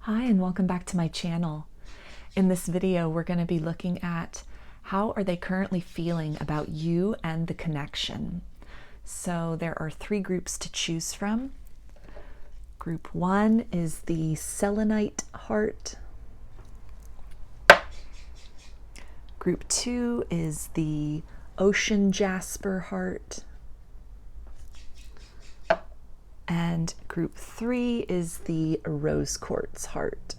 Hi, and welcome back to my channel. In this video, we're going to be looking at how are they currently feeling about you and the connection. So there are three groups to choose from. Group 1 is the Selenite heart. Group 2 is the ocean Jasper heart. And group 3 is the rose quartz heart.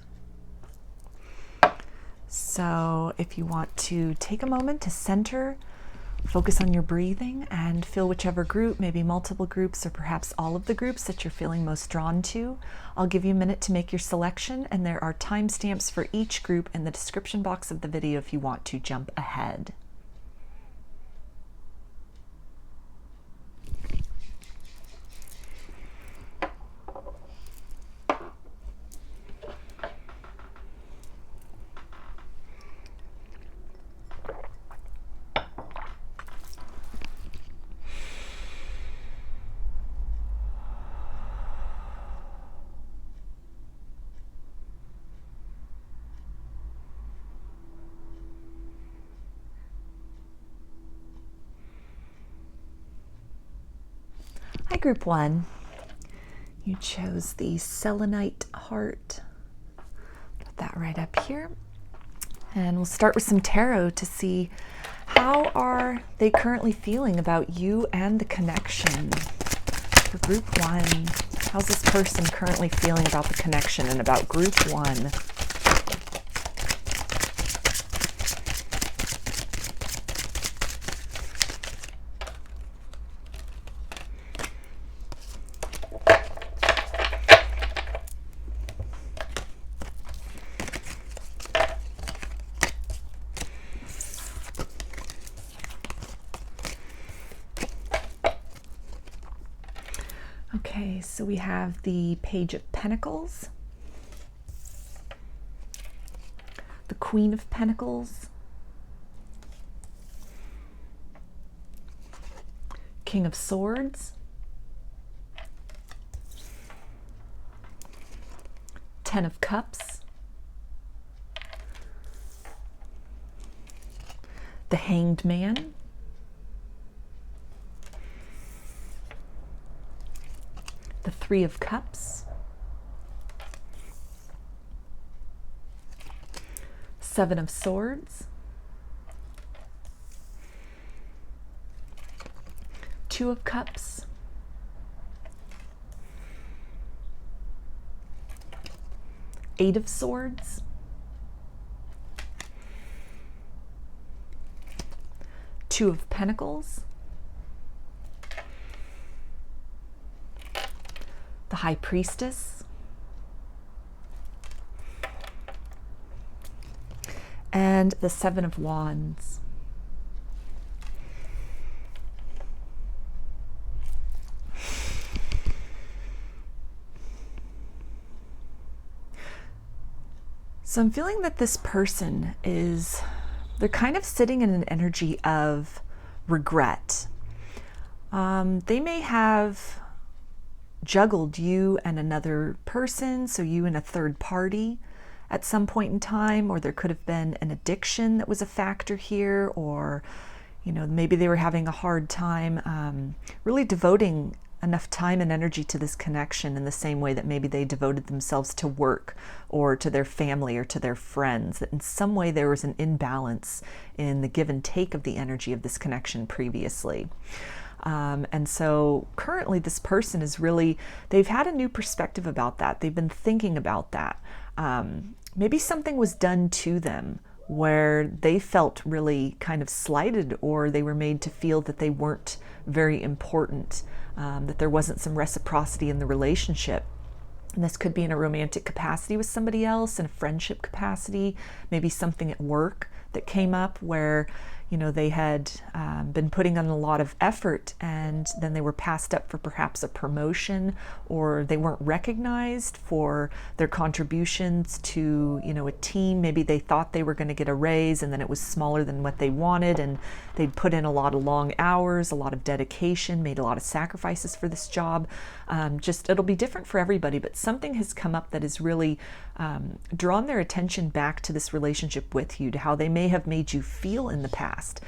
So if you want to take a moment to center, focus on your breathing and feel whichever group, maybe multiple groups or perhaps all of the groups that you're feeling most drawn to. I'll give you a minute to make your selection, and there are timestamps for each group in the description box of the video if you want to jump ahead. Hi, Group 1. You chose the Selenite heart. Put that right up here. And we'll start with some tarot to see how are they currently feeling about you and the connection. For Group 1, how's this person currently feeling about the connection and about Group 1? Okay, so we have the Page of Pentacles, the Queen of Pentacles, King of Swords, Ten of Cups, the Hanged Man, the Three of Cups, Seven of Swords, Two of Cups, Eight of Swords, Two of Pentacles, the High Priestess, and the Seven of Wands. So I'm feeling that this person they're kind of sitting in an energy of regret. They may have juggled you and another person, so you and a third party at some point in time, or there could have been an addiction that was a factor here, or maybe they were having a hard time really devoting enough time and energy to this connection in the same way that maybe they devoted themselves to work or to their family or to their friends. That in some way there was an imbalance in the give and take of the energy of this connection previously. And so currently this person they've had a new perspective about that. They've been thinking about that. Maybe something was done to them where they felt really kind of slighted, or they were made to feel that they weren't very important, that there wasn't some reciprocity in the relationship. And this could be in a romantic capacity with somebody else, in a friendship capacity, maybe something at work that came up where they had been putting in a lot of effort, and then they were passed up for perhaps a promotion, or they weren't recognized for their contributions to, a team. Maybe they thought they were going to get a raise, and then it was smaller than what they wanted, and they'd put in a lot of long hours, a lot of dedication, made a lot of sacrifices for this job. It'll be different for everybody, but something has come up that has really drawn their attention back to this relationship with you, to how they may have made you feel in the past,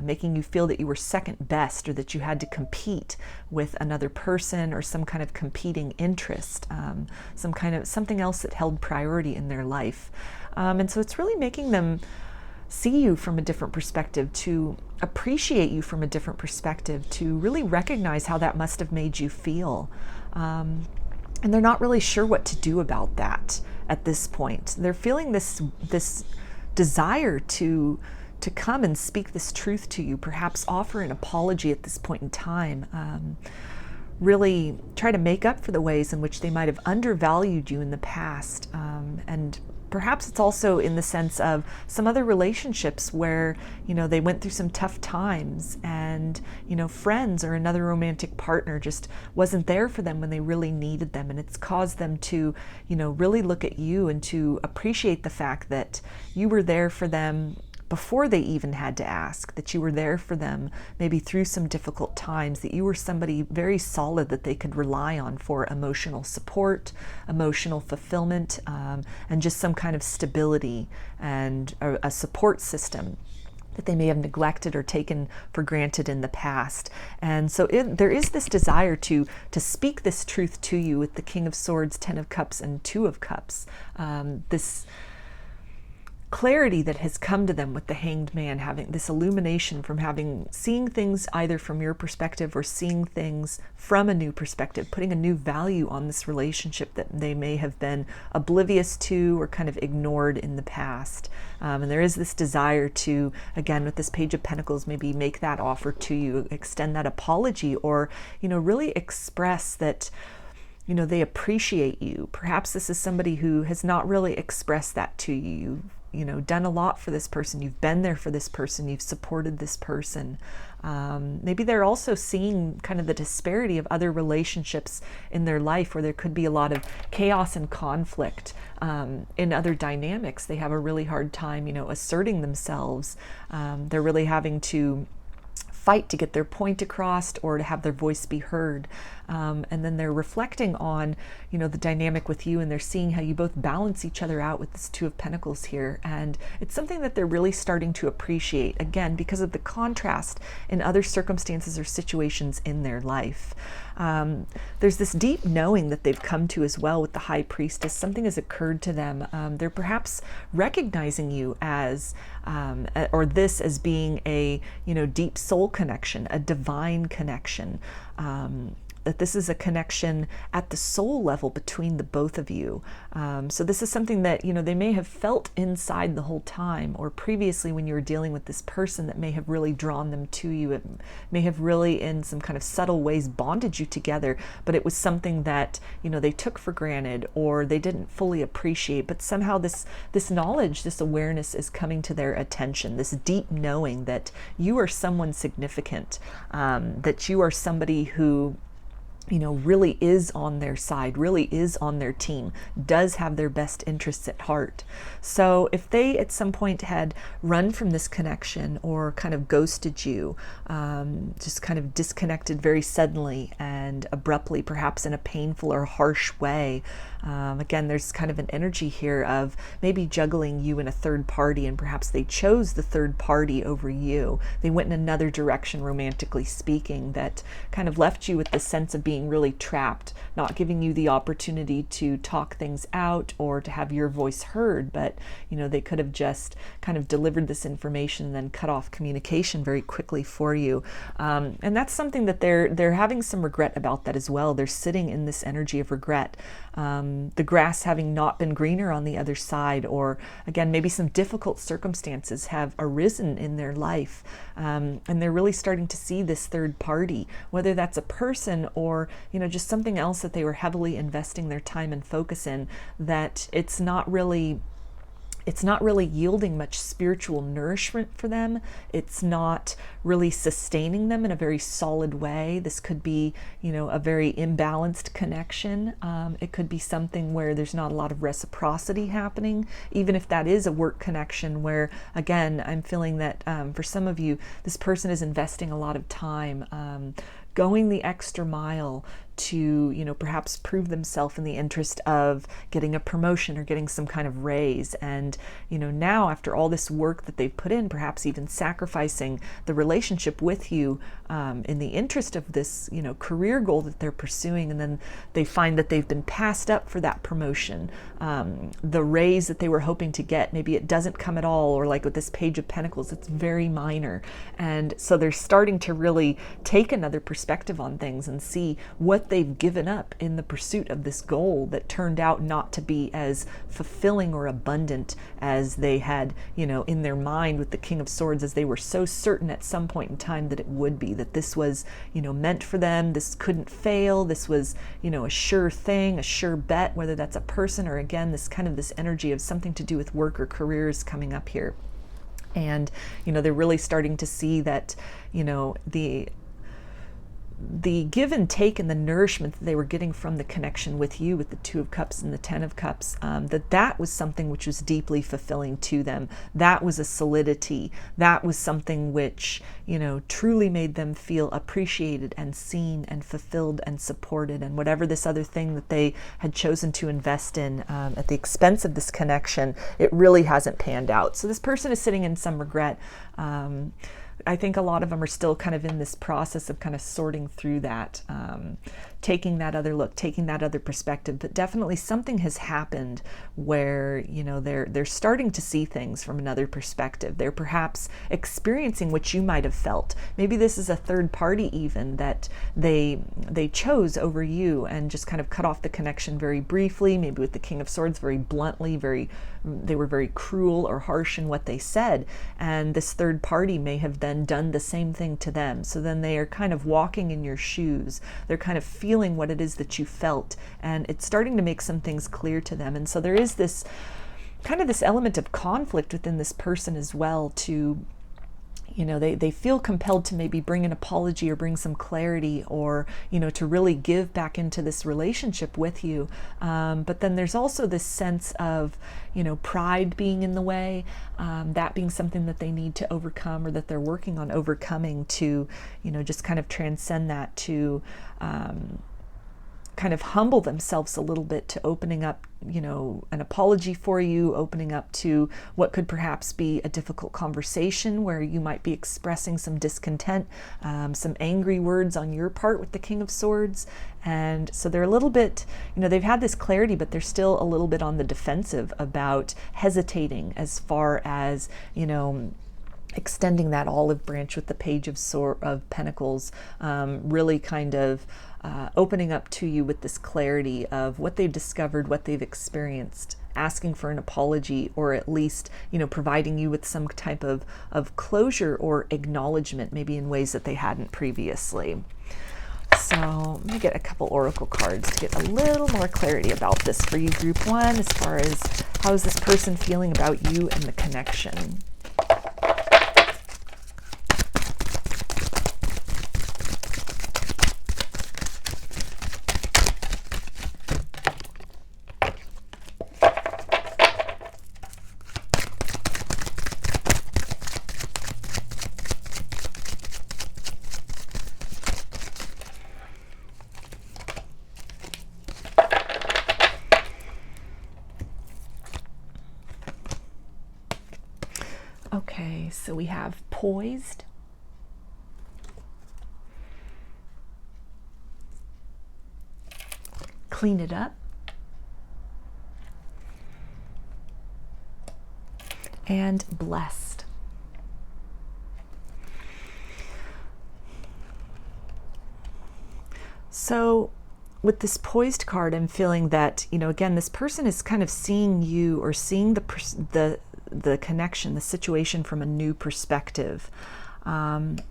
making you feel that you were second best, or that you had to compete with another person, or some kind of competing interest, something else that held priority in their life. And so it's really making them see you from a different perspective, to appreciate you from a different perspective, to really recognize how that must have made you feel. And they're not really sure what to do about that at this point. They're feeling this desire to come and speak this truth to you, perhaps offer an apology at this point in time, really try to make up for the ways in which they might have undervalued you in the past. And perhaps it's also in the sense of some other relationships where, they went through some tough times, and, friends or another romantic partner just wasn't there for them when they really needed them. And it's caused them to, really look at you and to appreciate the fact that you were there for them before they even had to ask, that you were there for them maybe through some difficult times, that you were somebody very solid that they could rely on for emotional support, emotional fulfillment, and just some kind of stability and a support system that they may have neglected or taken for granted in the past. And so there is this desire to speak this truth to you with the King of Swords, Ten of Cups, and Two of Cups. This clarity that has come to them with the Hanged Man, having this illumination from seeing things either from your perspective or seeing things from a new perspective, putting a new value on this relationship that they may have been oblivious to or kind of ignored in the past. And there is this desire to, again, with this Page of Pentacles, maybe make that offer to you, extend that apology, or, really express that, they appreciate you. Perhaps this is somebody who has not really expressed that to you. You've done a lot for this person. You've been there for this person. You've supported this person. Maybe they're also seeing kind of the disparity of other relationships in their life, where there could be a lot of chaos and conflict in other dynamics. They have a really hard time, asserting themselves. They're really having to fight to get their point across or to have their voice be heard. And then they're reflecting on, the dynamic with you, and they're seeing how you both balance each other out with this Two of Pentacles here. And it's something that they're really starting to appreciate, again, because of the contrast in other circumstances or situations in their life. There's this deep knowing that they've come to as well with the High Priestess. Something has occurred to them. They're perhaps recognizing you as, or this as being a, deep soul connection, a divine connection. That this is a connection at the soul level between the both of you. So this is something that, they may have felt inside the whole time, or previously when you were dealing with this person, that may have really drawn them to you. It may have really in some kind of subtle ways bonded you together, but it was something that, they took for granted or they didn't fully appreciate. But somehow this knowledge, this awareness is coming to their attention, this deep knowing that you are someone significant, that you are somebody who, really is on their side, really is on their team, does have their best interests at heart. So if they at some point had run from this connection or kind of ghosted you, just kind of disconnected very suddenly and abruptly, perhaps in a painful or harsh way, again, there's kind of an energy here of maybe juggling you in a third party, and perhaps they chose the third party over you. They went in another direction, romantically speaking, that kind of left you with the sense of being really trapped, not giving you the opportunity to talk things out or to have your voice heard. But, they could have just kind of delivered this information and then cut off communication very quickly for you. And that's something that they're having some regret about that as well. They're sitting in this energy of regret. The grass having not been greener on the other side, or again, maybe some difficult circumstances have arisen in their life, and they're really starting to see this third party, whether that's a person or, just something else that they were heavily investing their time and focus in, that it's not really, it's not really yielding much spiritual nourishment for them. It's not really sustaining them in a very solid way. This could be, a very imbalanced connection. It could be something where there's not a lot of reciprocity happening, even if that is a work connection where, again, I'm feeling that for some of you, this person is investing a lot of time, going the extra mile to, perhaps prove themselves in the interest of getting a promotion or getting some kind of raise. And, now after all this work that they've put in, perhaps even sacrificing the relationship with you in the interest of this, career goal that they're pursuing. And then they find that they've been passed up for that promotion. The raise that they were hoping to get, maybe it doesn't come at all, or like with this Page of Pentacles, it's very minor. And so they're starting to really take another perspective on things and see what they've given up in the pursuit of this goal that turned out not to be as fulfilling or abundant as they had, in their mind with the King of Swords, as they were so certain at some point in time that it would be, that this was, meant for them. This couldn't fail. This was, a sure thing, a sure bet, whether that's a person or, again, this kind of this energy of something to do with work or careers coming up here. And, they're really starting to see that, the give and take and the nourishment that they were getting from the connection with you, with the Two of Cups and the Ten of Cups, that was something which was deeply fulfilling to them. That was a solidity. That was something which, truly made them feel appreciated and seen and fulfilled and supported. And whatever this other thing that they had chosen to invest in at the expense of this connection, it really hasn't panned out. So this person is sitting in some regret. I think a lot of them are still kind of in this process of kind of sorting through that, taking that other look, taking that other perspective. But definitely something has happened where, they're starting to see things from another perspective. They're perhaps experiencing what you might have felt. Maybe this is a third party even that they chose over you and just kind of cut off the connection very briefly, maybe with the King of Swords very bluntly, they were very cruel or harsh in what they said. And this third party may have then done the same thing to them. So then they are kind of walking in your shoes. They're kind of feeling what it is that you felt. And it's starting to make some things clear to them. And so there is this kind of this element of conflict within this person as well to, they feel compelled to maybe bring an apology or bring some clarity or, to really give back into this relationship with you. But then there's also this sense of, pride being in the way, that being something that they need to overcome or that they're working on overcoming to, just kind of transcend that, to kind of humble themselves a little bit to opening up, an apology for you, opening up to what could perhaps be a difficult conversation where you might be expressing some discontent, some angry words on your part with the King of Swords. And so they're a little bit, they've had this clarity, but they're still a little bit on the defensive about hesitating as far as, extending that olive branch with the Page of Pentacles, really kind of opening up to you with this clarity of what they've discovered, what they've experienced, asking for an apology, or at least, providing you with some type of closure or acknowledgement, maybe in ways that they hadn't previously. So let me get a couple oracle cards to get a little more clarity about this for you, group one, as far as how is this person feeling about you and the connection. Okay, so we have poised, clean it up, and blessed. So with this poised card, I'm feeling that, again, this person is kind of seeing you or seeing the connection, the situation from a new perspective. They're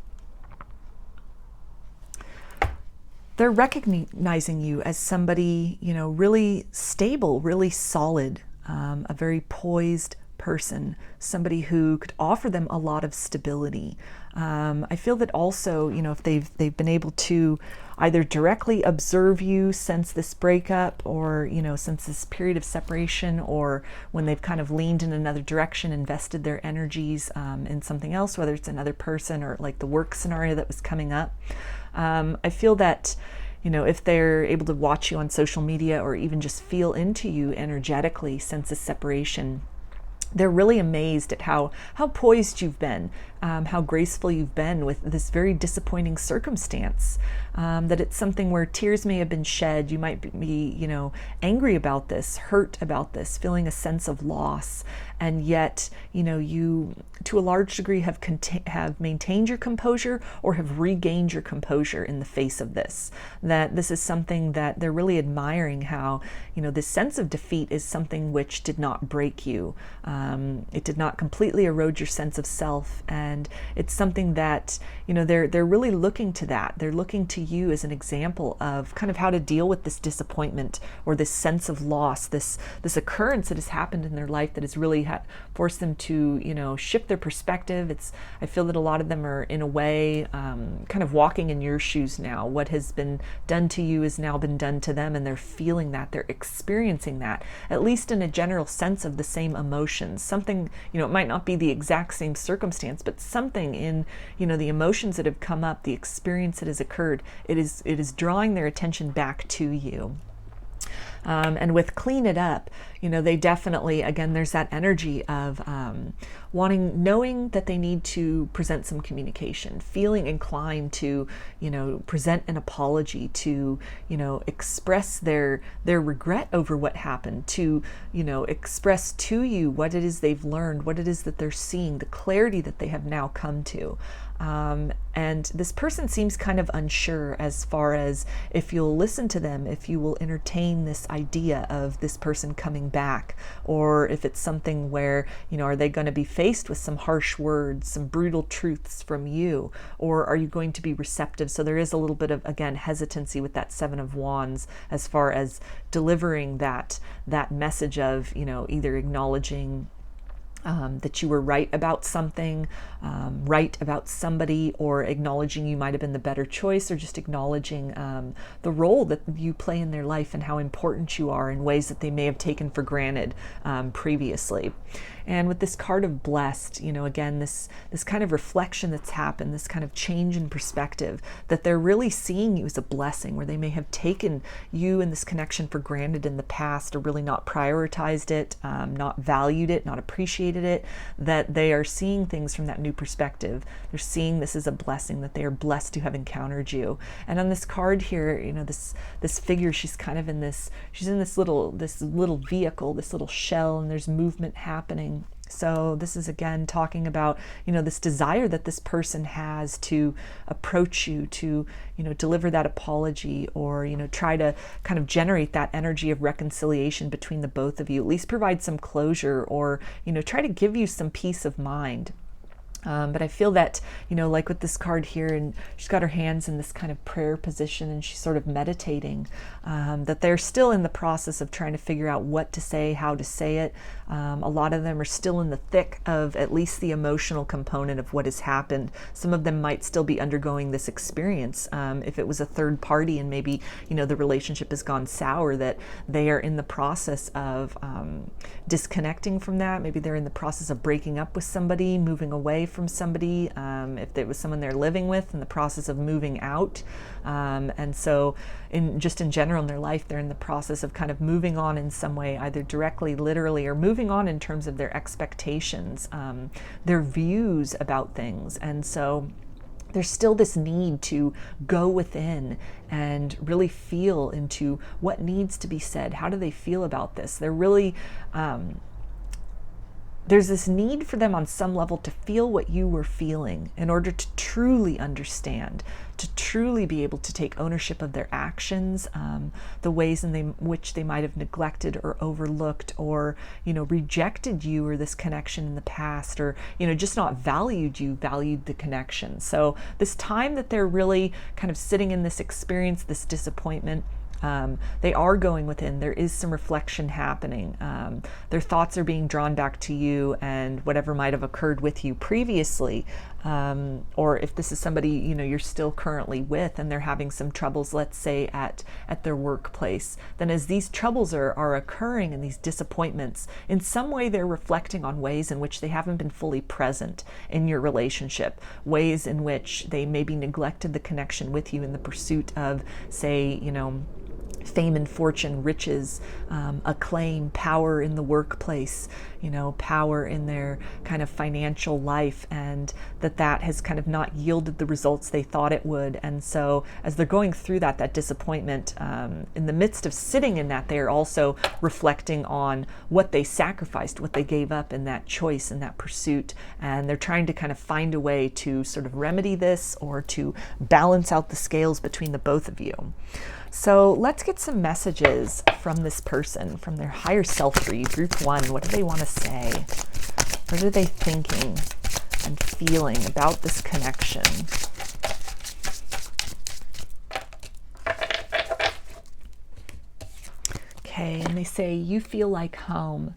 recognizing you as somebody, really stable, really solid, a very poised person, somebody who could offer them a lot of stability. I feel that also, if they've been able to either directly observe you since this breakup, or since this period of separation, or when they've kind of leaned in another direction, invested their energies in something else, whether it's another person or like the work scenario that was coming up. I feel that if they're able to watch you on social media or even just feel into you energetically since this separation, they're really amazed at how poised you've been, how graceful you've been with this very disappointing circumstance, that it's something where tears may have been shed. You might be, angry about this, hurt about this, feeling a sense of loss. And yet, you, to a large degree, have maintained your composure or have regained your composure in the face of this. That this is something that they're really admiring, how, this sense of defeat is something which did not break you. It did not completely erode your sense of self. And it's something that, they're really looking to that. They're looking to you as an example of kind of how to deal with this disappointment or this sense of loss, this occurrence that has happened in their life that has really forced them to, shift their perspective. I feel that a lot of them are in a way kind of walking in your shoes now. What has been done to you has now been done to them, and they're feeling that, they're experiencing that, at least in a general sense of the same emotions. Something, it might not be the exact same circumstance, but something in, the emotions that have come up, the experience that has occurred, it is drawing their attention back to you. And with Clean It Up, they definitely, again, there's that energy of knowing that they need to present some communication, feeling inclined to, present an apology, to, express their regret over what happened, to, express to you what it is they've learned, what it is that they're seeing, the clarity that they have now come to. And this person seems kind of unsure as far as if you'll listen to them, if you will entertain this idea of this person coming back, or if it's something where, are they going to be faced with some harsh words, some brutal truths from you, or are you going to be receptive? So there is a little bit of, again, hesitancy with that Seven of Wands as far as delivering that message of, either acknowledging that you were right about something, right about somebody, or acknowledging you might have been the better choice, or just acknowledging the role that you play in their life and how important you are in ways that they may have taken for granted previously. And with this card of Blessed, again, this kind of reflection that's happened, this kind of change in perspective, that they're really seeing you as a blessing, where they may have taken you and this connection for granted in the past, or really not prioritized it, not valued it, not appreciated it, that they are seeing things from that new perspective. They're seeing this as a blessing, that they are blessed to have encountered you. And on this card here, this figure, she's kind of in this little vehicle, this little shell, and there's movement happening. So this is, again, talking about, this desire that this person has to approach you, to, deliver that apology, or, try to kind of generate that energy of reconciliation between the both of you, at least provide some closure, or, try to give you some peace of mind. But I feel that, like with this card here, and she's got her hands in this kind of prayer position, and she's sort of meditating, that they're still in the process of trying to figure out what to say, how to say it. A lot of them are still in the thick of at least the emotional component of what has happened. Some of them might still be undergoing this experience. If it was a third party and maybe, the relationship has gone sour, that they are in the process of disconnecting from that. Maybe they're in the process of breaking up with somebody, moving away from somebody, if it was someone they're living with, in the process of moving out. And so in general in their life, they're in the process of kind of moving on in some way, either directly, literally, or moving on in terms of their expectations, their views about things. And so there's still this need to go within and really feel into what needs to be said. How do they feel about this? They're really, there's this need for them on some level to feel what you were feeling in order to truly understand, to truly be able to take ownership of their actions, the ways in which they might have neglected or overlooked, or, rejected you or this connection in the past, or, just not valued you, valued the connection. So this time that they're really kind of sitting in this experience, this disappointment, They are going within. There is some reflection happening. Their thoughts are being drawn back to you and whatever might have occurred with you previously. Or if this is somebody, you know, you're still currently with and they're having some troubles, let's say at their workplace, then as these troubles are occurring and these disappointments, in some way they're reflecting on ways in which they haven't been fully present in your relationship, ways in which they maybe neglected the connection with you in the pursuit of, say, you know, fame and fortune, riches, acclaim, power in the workplace, you know, power in their kind of financial life, and that has kind of not yielded the results they thought it would. And so as they're going through that disappointment, in the midst of sitting in that, they are also reflecting on what they sacrificed, what they gave up in that choice, in that pursuit. And they're trying to kind of find a way to sort of remedy this or to balance out the scales between the both of you. So let's get some messages from this person, from their higher self for you. Group 1, what do they want to say? What are they thinking and feeling about this connection? Okay, and they say, you feel like home.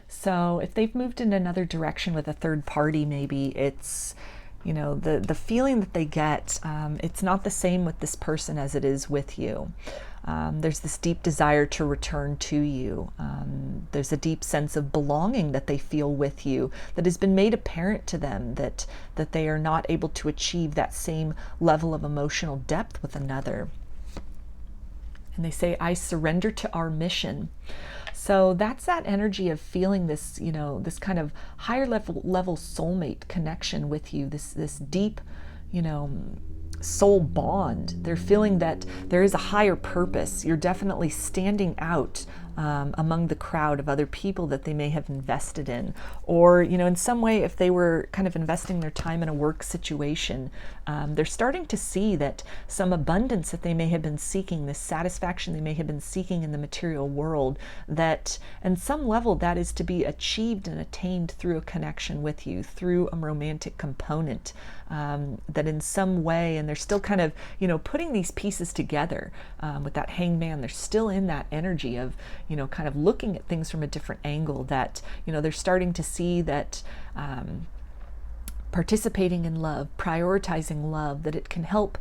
So if they've moved in another direction with a third party, maybe it's, you know, the feeling that they get, it's not the same with this person as it is with you. There's this deep desire to return to you. There's a deep sense of belonging that they feel with you that has been made apparent to them, that they are not able to achieve that same level of emotional depth with another. And they say, I surrender to our mission. So that's that energy of feeling this, you know, this kind of higher level soulmate connection with you, this deep, you know, soul bond. They're feeling that there is a higher purpose. You're definitely standing out among the crowd of other people that they may have invested in, or, you know, in some way, if they were kind of investing their time in a work situation, they're starting to see that some abundance that they may have been seeking, this satisfaction they may have been seeking in the material world, that on some level that is to be achieved and attained through a connection with you, through a romantic component, that in some way, and they're still kind of, you know, putting these pieces together with that hangman. They're still in that energy of, you know, kind of looking at things from a different angle, that, you know, they're starting to see that participating in love, prioritizing love, that it can help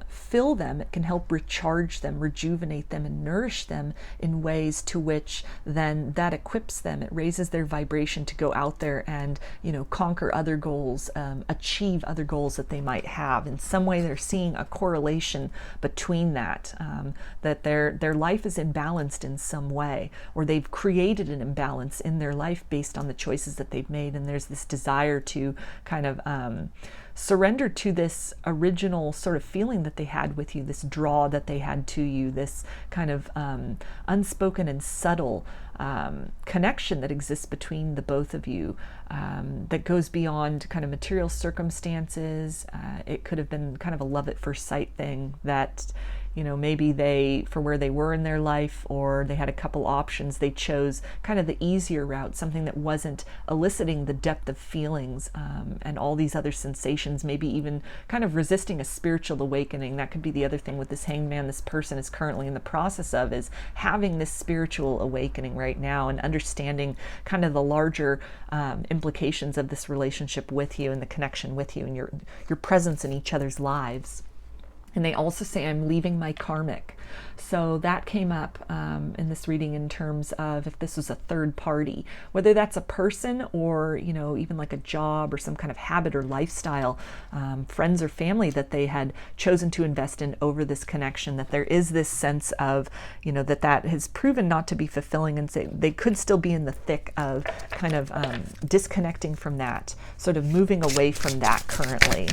fill them, it can help recharge them, rejuvenate them, and nourish them in ways to which then that equips them. It raises their vibration to go out there and, you know, conquer other goals, achieve other goals that they might have. In some way, they're seeing a correlation between that, that their life is imbalanced in some way, or they've created an imbalance in their life based on the choices that they've made. And there's this desire to kind of surrender to this original sort of feeling that they had with you, this draw that they had to you, this kind of unspoken and subtle connection that exists between the both of you, that goes beyond kind of material circumstances. It could have been kind of a love at first sight thing that, you know, maybe they, for where they were in their life, or they had a couple options, they chose kind of the easier route, something that wasn't eliciting the depth of feelings and all these other sensations, maybe even kind of resisting a spiritual awakening. That could be the other thing with this hangman this person is currently in the process of, is having this spiritual awakening right now and understanding kind of the larger implications of this relationship with you and the connection with you and your presence in each other's lives. And they also say, I'm leaving my karmic. So that came up in this reading in terms of if this was a third party, whether that's a person or, you know, even like a job or some kind of habit or lifestyle, friends or family that they had chosen to invest in over this connection, that there is this sense of, you know, that has proven not to be fulfilling, and say they could still be in the thick of kind of disconnecting from that, sort of moving away from that currently.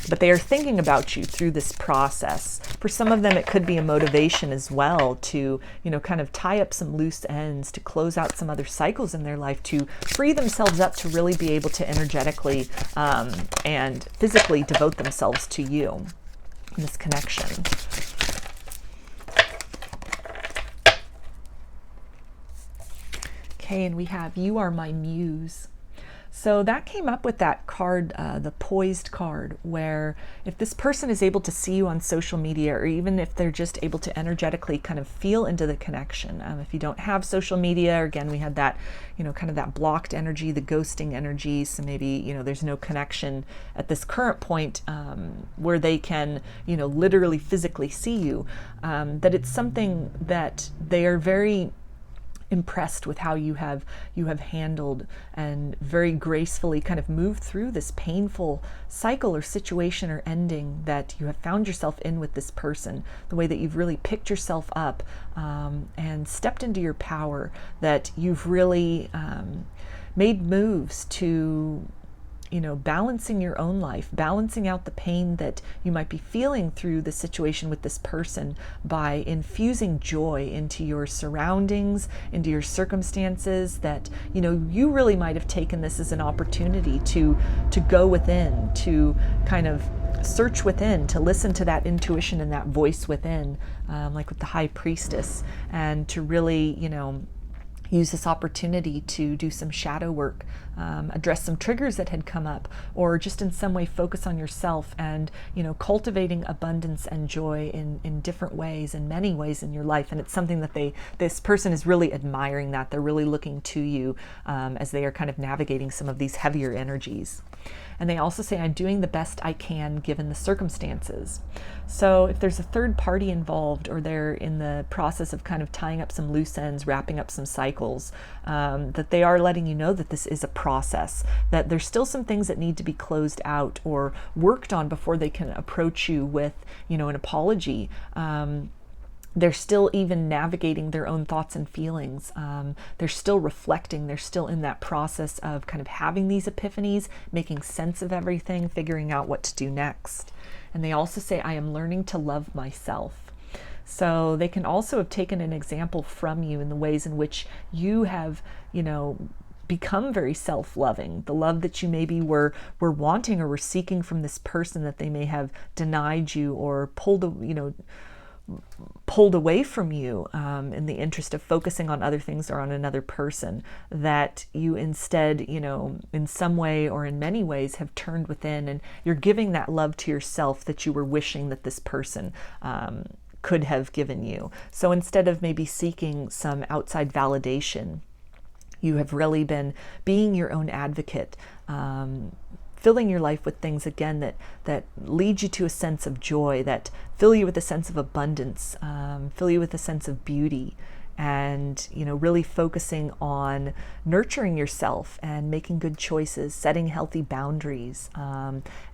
But they are thinking about you through this process. For some of them, it could be a motivation as well to, you know, kind of tie up some loose ends, to close out some other cycles in their life, to free themselves up to really be able to energetically and physically devote themselves to you in this connection. Okay, and we have, you are my muse. So that came up with that card, the poised card, where if this person is able to see you on social media, or even if they're just able to energetically kind of feel into the connection. If you don't have social media, again, we had that, kind of that blocked energy, the ghosting energy. So maybe, there's no connection at this current point where they can, literally physically see you, that it's something that they are very impressed with how you have handled and very gracefully kind of moved through this painful cycle or situation or ending that you have found yourself in with this person, the way that you've really picked yourself up and stepped into your power, that you've really made moves to balancing your own life, balancing out the pain that you might be feeling through the situation with this person by infusing joy into your surroundings, into your circumstances, that, you really might have taken this as an opportunity to go within, to kind of search within, to listen to that intuition and that voice within, like with the High Priestess, and to really, use this opportunity to do some shadow work, address some triggers that had come up, or just in some way focus on yourself and, cultivating abundance and joy in different ways, in many ways in your life. And it's something that this person is really admiring, that they're really looking to you as they are kind of navigating some of these heavier energies. And they also say, I'm doing the best I can given the circumstances. So if there's a third party involved, or they're in the process of kind of tying up some loose ends, wrapping up some cycles, that they are letting you know that this is a process, that there's still some things that need to be closed out or worked on before they can approach you with, an apology. They're still even navigating their own thoughts and feelings. They're still reflecting. They're still in that process of kind of having these epiphanies, making sense of everything, figuring out what to do next. And they also say, I am learning to love myself. So they can also have taken an example from you in the ways in which you have, become very self-loving. The love that you maybe were wanting or were seeking from this person that they may have denied you or pulled away from you in the interest of focusing on other things or on another person, that you instead, in some way or in many ways have turned within, and you're giving that love to yourself that you were wishing that this person could have given you. So instead of maybe seeking some outside validation, you have really been being your own advocate, filling your life with things, again, that lead you to a sense of joy, that fill you with a sense of abundance, fill you with a sense of beauty, and really focusing on nurturing yourself and making good choices, setting healthy boundaries,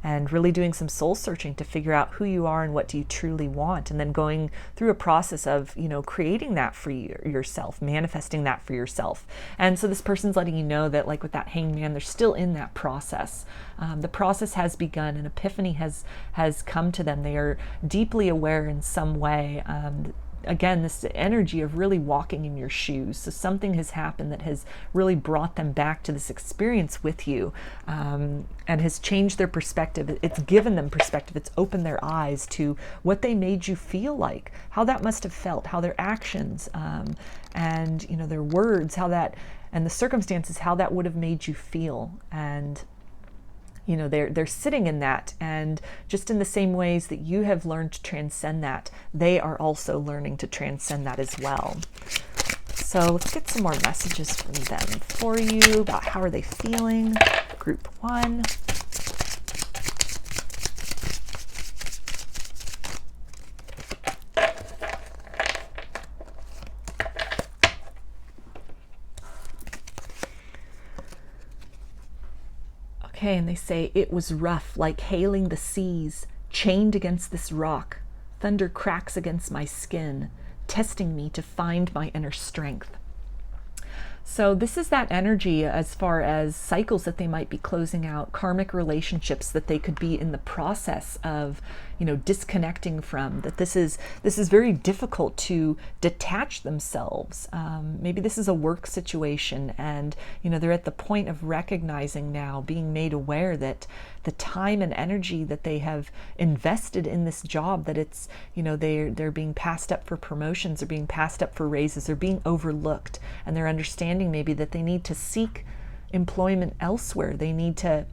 and really doing some soul searching to figure out who you are and what do you truly want, and then going through a process of creating that for yourself, manifesting that for yourself. And so this person's letting you know that, like with that Hanged Man, they're still in that process. The process has begun, an epiphany has come to them. They are deeply aware in some way. Again, this energy of really walking in your shoes. So something has happened that has really brought them back to this experience with you, and has changed their perspective. It's given them perspective. It's opened their eyes to what they made you feel like, how that must have felt, how their actions and their words, how that, and the circumstances, how that would have made you feel. And they're sitting in that, and just in the same ways that you have learned to transcend that, they are also learning to transcend that as well. So let's get some more messages from them for you about how are they feeling. Group 1. Okay, and they say, it was rough, like hailing the seas, chained against this rock. Thunder cracks against my skin, testing me to find my inner strength. So this is that energy as far as cycles that they might be closing out, karmic relationships that they could be in the process of, disconnecting from, that this is very difficult to detach themselves. Maybe this is a work situation, and, they're at the point of recognizing now, being made aware that the time and energy that they have invested in this job, that it's, they're being passed up for promotions, or being passed up for raises, or being overlooked, and they're understanding maybe that they need to seek employment elsewhere. They need to,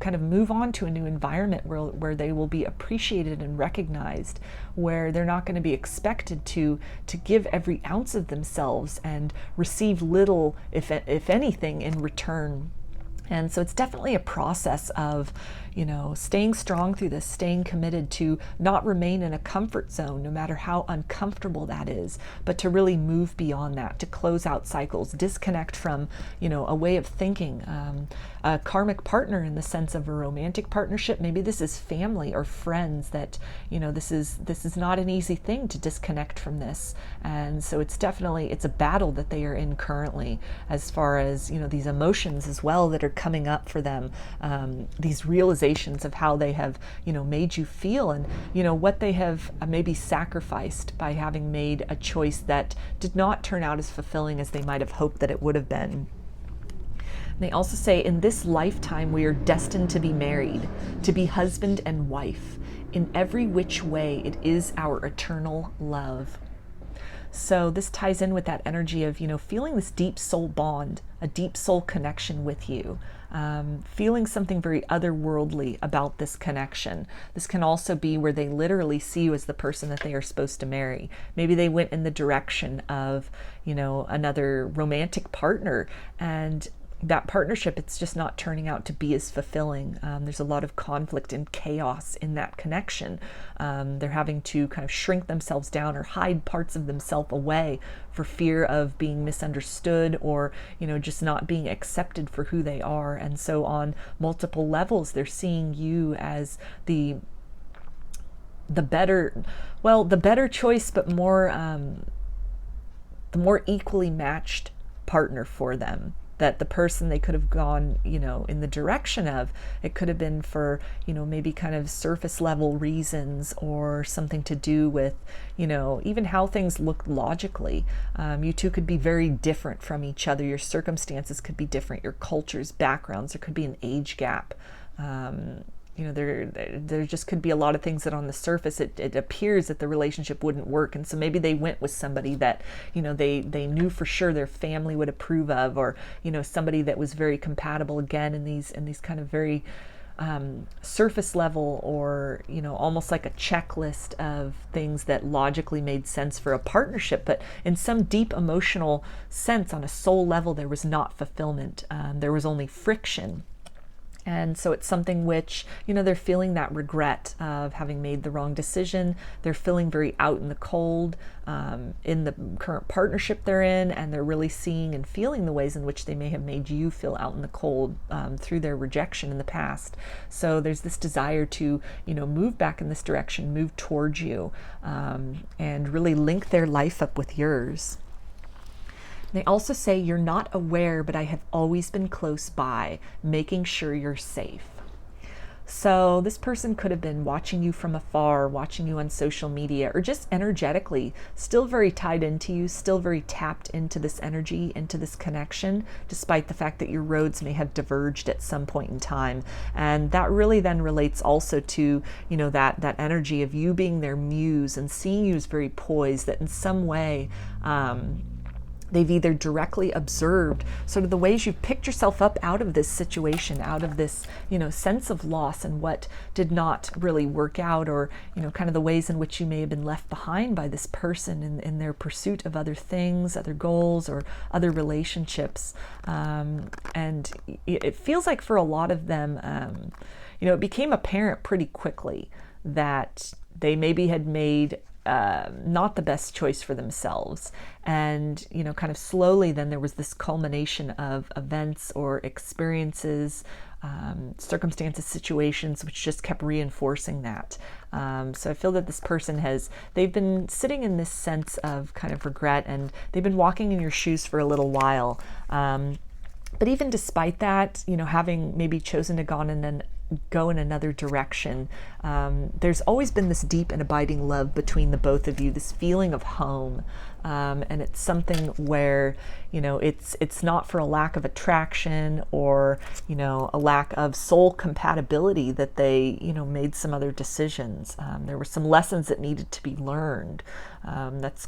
kind of move on to a new environment where they will be appreciated and recognized, where they're not going to be expected to give every ounce of themselves and receive little, if anything, in return. And so it's definitely a process of, staying strong through this, staying committed to not remain in a comfort zone, no matter how uncomfortable that is, but to really move beyond that, to close out cycles, disconnect from, a way of thinking, a karmic partner in the sense of a romantic partnership. Maybe this is family or friends that, this is not an easy thing to disconnect from this. And so it's a battle that they are in currently, as far as, these emotions as well that are coming up for them, these realizations of how they have, made you feel, and, what they have maybe sacrificed by having made a choice that did not turn out as fulfilling as they might have hoped that it would have been. They also say, in this lifetime, we are destined to be married, to be husband and wife. In every which way, it is our eternal love. So this ties in with that energy of, feeling this deep soul bond, a deep soul connection with you, feeling something very otherworldly about this connection. This can also be where they literally see you as the person that they are supposed to marry. Maybe they went in the direction of, another romantic partner, and that partnership, it's just not turning out to be as fulfilling. There's a lot of conflict and chaos in that connection. They're having to kind of shrink themselves down or hide parts of themselves away for fear of being misunderstood, or, just not being accepted for who they are. And so on multiple levels, they're seeing you as the better choice, but the more equally matched partner for them. That the person they could have gone, in the direction of, it could have been for, maybe kind of surface level reasons, or something to do with, even how things look logically. You two could be very different from each other. Your circumstances could be different, your cultures, backgrounds, there could be an age gap. There just could be a lot of things that on the surface it appears that the relationship wouldn't work, and so maybe they went with somebody that they knew for sure their family would approve of, or somebody that was very compatible, again, in these kind of very surface level, or almost like a checklist of things that logically made sense for a partnership, but in some deep emotional sense, on a soul level, there was not fulfillment. There was only friction. And so it's something which, they're feeling that regret of having made the wrong decision. They're feeling very out in the cold in the current partnership they're in, and they're really seeing and feeling the ways in which they may have made you feel out in the cold through their rejection in the past. So there's this desire to, move back in this direction, move towards you, and really link their life up with yours. They also say, you're not aware, but I have always been close by, making sure you're safe. So this person could have been watching you from afar, watching you on social media, or just energetically, still very tied into you, still very tapped into this energy, into this connection, despite the fact that your roads may have diverged at some point in time. And that really then relates also to, that energy of you being their muse and seeing you as very poised, that in some way, they've either directly observed sort of the ways you've picked yourself up out of this situation, out of this, sense of loss and what did not really work out, or, kind of the ways in which you may have been left behind by this person in their pursuit of other things, other goals, or other relationships. And it feels like for a lot of them, it became apparent pretty quickly that they maybe had made not the best choice for themselves. And, kind of slowly then there was this culmination of events or experiences, circumstances, situations, which just kept reinforcing that. So I feel that this person they've been sitting in this sense of kind of regret, and they've been walking in your shoes for a little while. But even despite that, having maybe chosen to go in another direction, there's always been this deep and abiding love between the both of you, this feeling of home, and it's something where it's not for a lack of attraction, or a lack of soul compatibility that they made some other decisions. There were some lessons that needed to be learned. It's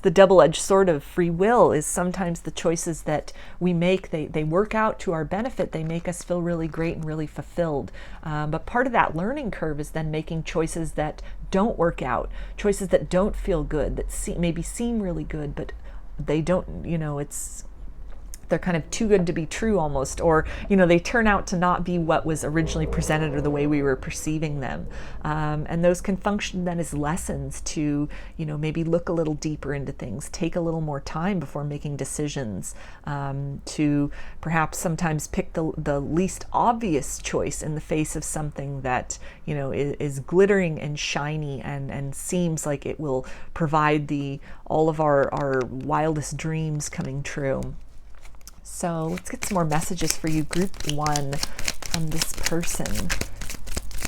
the double-edged sword of free will, is sometimes the choices that we make, they work out to our benefit. They make us feel really great and really fulfilled. But part of that learning curve is then making choices that don't work out, choices that don't feel good, that maybe seem really good, but they don't, they're kind of too good to be true almost, or they turn out to not be what was originally presented or the way we were perceiving them. And those can function then as lessons to maybe look a little deeper into things, take a little more time before making decisions, to perhaps sometimes pick the least obvious choice in the face of something that is glittering and shiny and seems like it will provide all of our wildest dreams coming true. So let's get some more messages for you, group 1, from this person.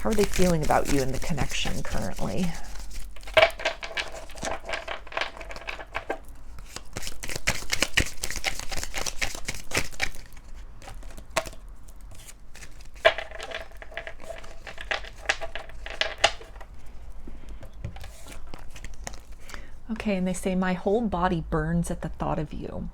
How are they feeling about you in the connection currently? Okay, and they say, my whole body burns at the thought of you.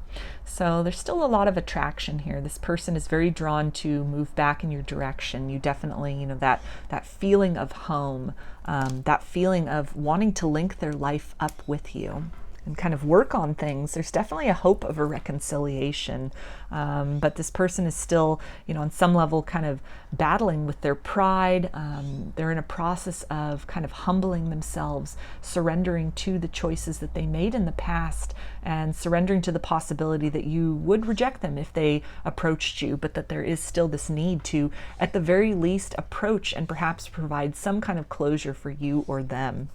So there's still a lot of attraction here. This person is very drawn to move back in your direction. You definitely, that feeling of home, that feeling of wanting to link their life up with you and kind of work on things. There's definitely a hope of a reconciliation, but this person is still, on some level kind of battling with their pride. They're in a process of kind of humbling themselves, surrendering to the choices that they made in the past, and surrendering to the possibility that you would reject them if they approached you, but that there is still this need to, at the very least, approach and perhaps provide some kind of closure for you or them.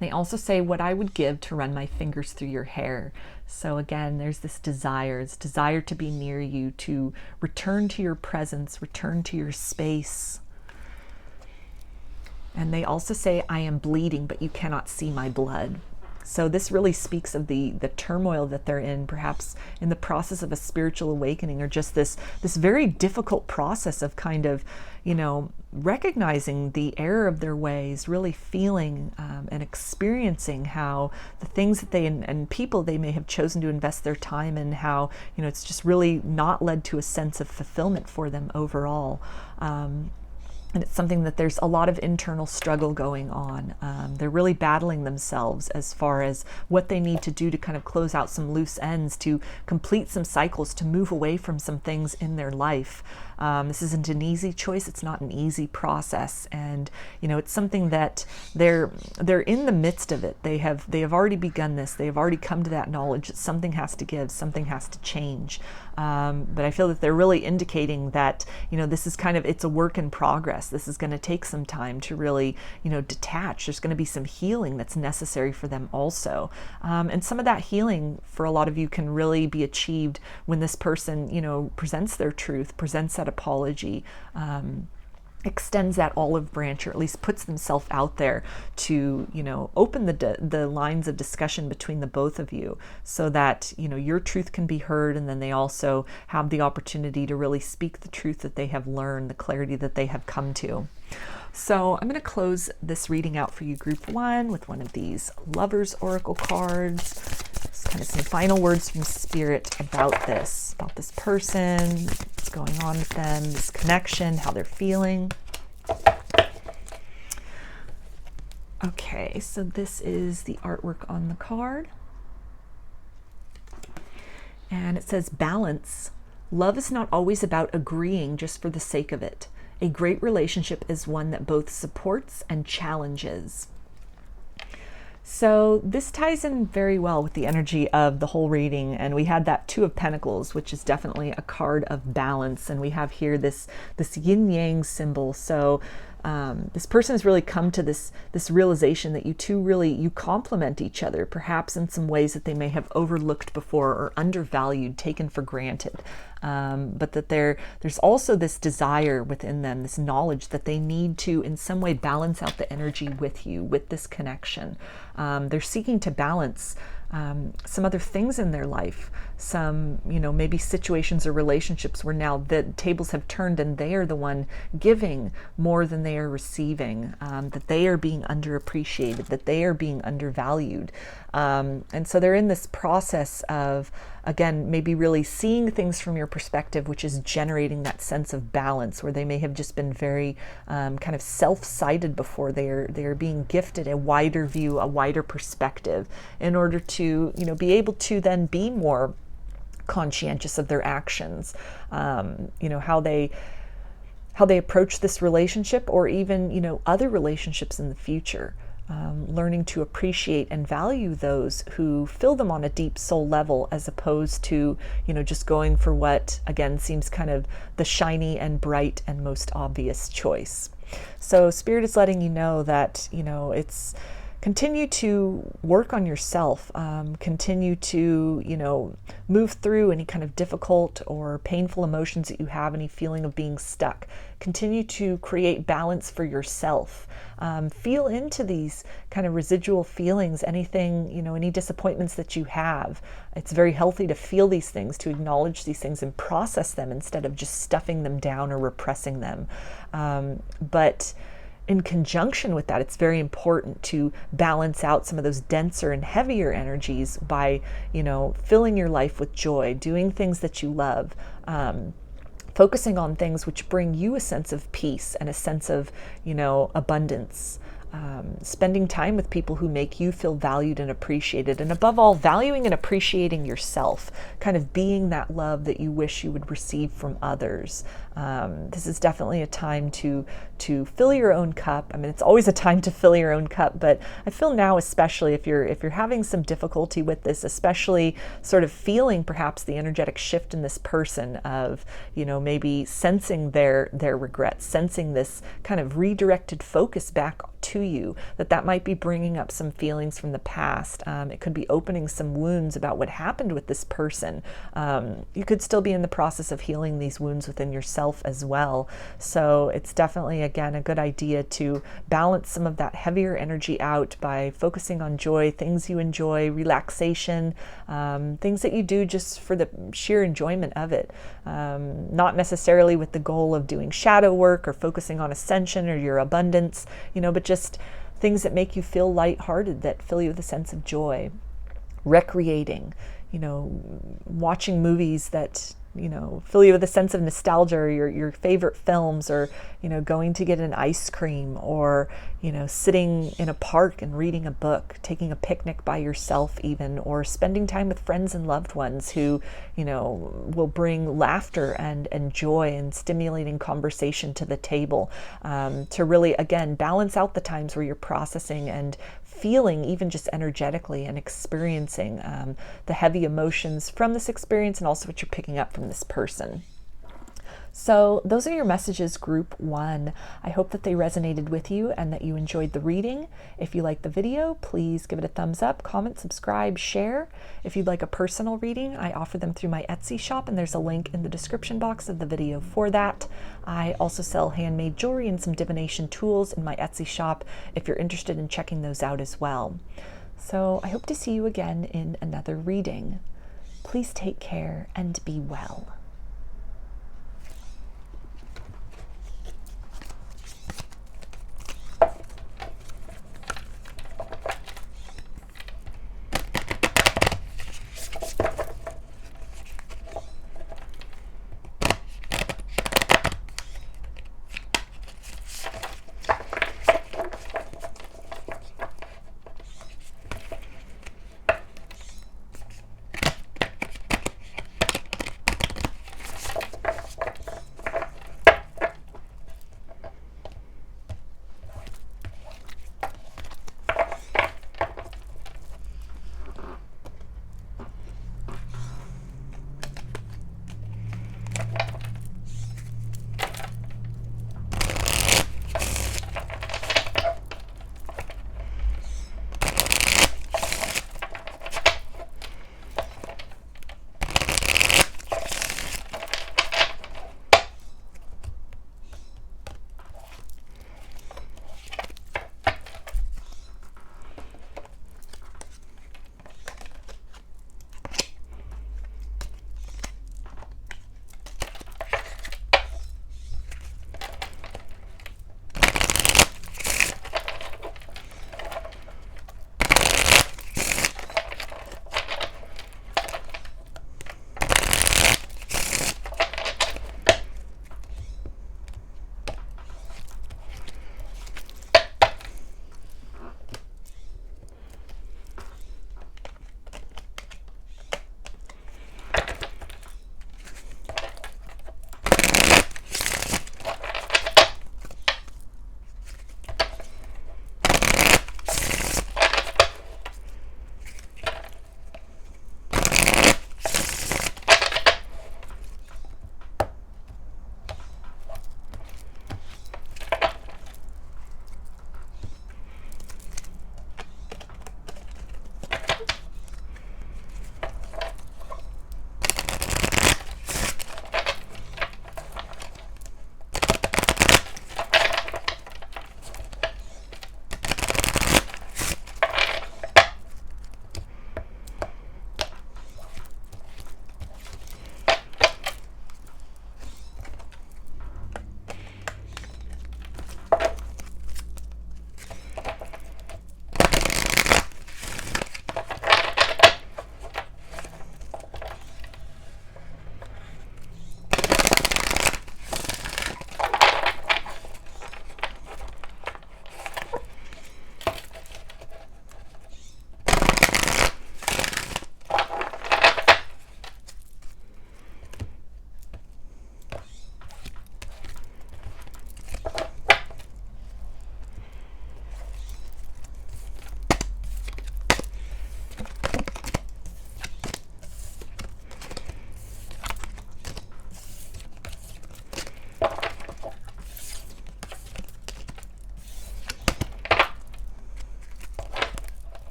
They also say, what I would give to run my fingers through your hair. So again, there's this desire to be near you, to return to your presence, return to your space. And they also say, I am bleeding, but you cannot see my blood. So this really speaks of the turmoil that they're in, perhaps in the process of a spiritual awakening, or just this very difficult process of kind of, recognizing the error of their ways, really feeling and experiencing how the things that they and people they may have chosen to invest their time in, how, it's just really not led to a sense of fulfillment for them overall. And it's something that there's a lot of internal struggle going on. They're really battling themselves as far as what they need to do to kind of close out some loose ends, to complete some cycles, to move away from some things in their life. This isn't an easy choice. It's not an easy process. And, it's something that they're in the midst of it. They have already begun this. They have already come to that knowledge that something has to give, something has to change. But I feel that they're really indicating that, this is it's a work in progress. This is going to take some time to really, detach. There's going to be some healing that's necessary for them also. And some of that healing for a lot of you can really be achieved when this person, presents their truth, presents that apology, extends that olive branch, or at least puts themselves out there to, open the lines of discussion between the both of you, so that, your truth can be heard, and then they also have the opportunity to really speak the truth that they have learned, the clarity that they have come to. So I'm going to close this reading out for you, group 1, with one of these Lovers Oracle cards. Just kind of some final words from Spirit about this person, what's going on with them, this connection, how they're feeling. Okay, so this is the artwork on the card. And it says, balance. Love is not always about agreeing just for the sake of it. A great relationship is one that both supports and challenges. So this ties in very well with the energy of the whole reading, and we had that Two of Pentacles, which is definitely a card of balance, and we have here this yin-yang symbol. So this person has really come to this realization that you two you complement each other, perhaps in some ways that they may have overlooked before or undervalued, taken for granted. But that there's also this desire within them, this knowledge that they need to in some way balance out the energy with you, with this connection. They're seeking to balance some other things in their life, some, maybe situations or relationships where now the tables have turned and they are the one giving more than they are receiving, that they are being underappreciated, that they are being undervalued. And so they're in this process of, again, maybe really seeing things from your perspective, which is generating that sense of balance, where they may have just been very kind of self-sided before. They are being gifted a wider view, a wider perspective, in order to, be able to then be more conscientious of their actions, how they approach this relationship, or even, other relationships in the future. Learning to appreciate and value those who fill them on a deep soul level, as opposed to, just going for what, again, seems kind of the shiny and bright and most obvious choice. So Spirit is letting you know that, it's continue to work on yourself, continue to, move through any kind of difficult or painful emotions that you have, any feeling of being stuck. Continue to create balance for yourself. Feel into these kind of residual feelings, anything, any disappointments that you have. It's very healthy to feel these things, to acknowledge these things and process them instead of just stuffing them down or repressing them. But in conjunction with that, it's very important to balance out some of those denser and heavier energies by, filling your life with joy, doing things that you love, focusing on things which bring you a sense of peace and a sense of, abundance. Spending time with people who make you feel valued and appreciated, and above all, valuing and appreciating yourself, kind of being that love that you wish you would receive from others. This is definitely a time to fill your own cup. I mean, it's always a time to fill your own cup, but I feel now, especially if you're having some difficulty with this, especially sort of feeling perhaps the energetic shift in this person of, maybe sensing their regrets, sensing this kind of redirected focus back to you, that might be bringing up some feelings from the past. It could be opening some wounds about what happened with this person. You could still be in the process of healing these wounds within yourself as well. So it's definitely, again, a good idea to balance some of that heavier energy out by focusing on joy, things you enjoy, relaxation, things that you do just for the sheer enjoyment of it. Not necessarily with the goal of doing shadow work or focusing on ascension or your abundance, but just things that make you feel lighthearted, that fill you with a sense of joy. Recreating, watching movies that, fill you with a sense of nostalgia, or your favorite films, or, going to get an ice cream, or, sitting in a park and reading a book, taking a picnic by yourself even, or spending time with friends and loved ones who, will bring laughter and joy and stimulating conversation to the table, to really, again, balance out the times where you're processing and feeling, even just energetically, and experiencing the heavy emotions from this experience, and also what you're picking up from this person. So those are your messages, group 1. I hope that they resonated with you and that you enjoyed the reading. If you liked the video, please give it a thumbs up, comment, subscribe, share. If you'd like a personal reading, I offer them through my Etsy shop, and there's a link in the description box of the video for that. I also sell handmade jewelry and some divination tools in my Etsy shop if you're interested in checking those out as well. So I hope to see you again in another reading. Please take care and be well.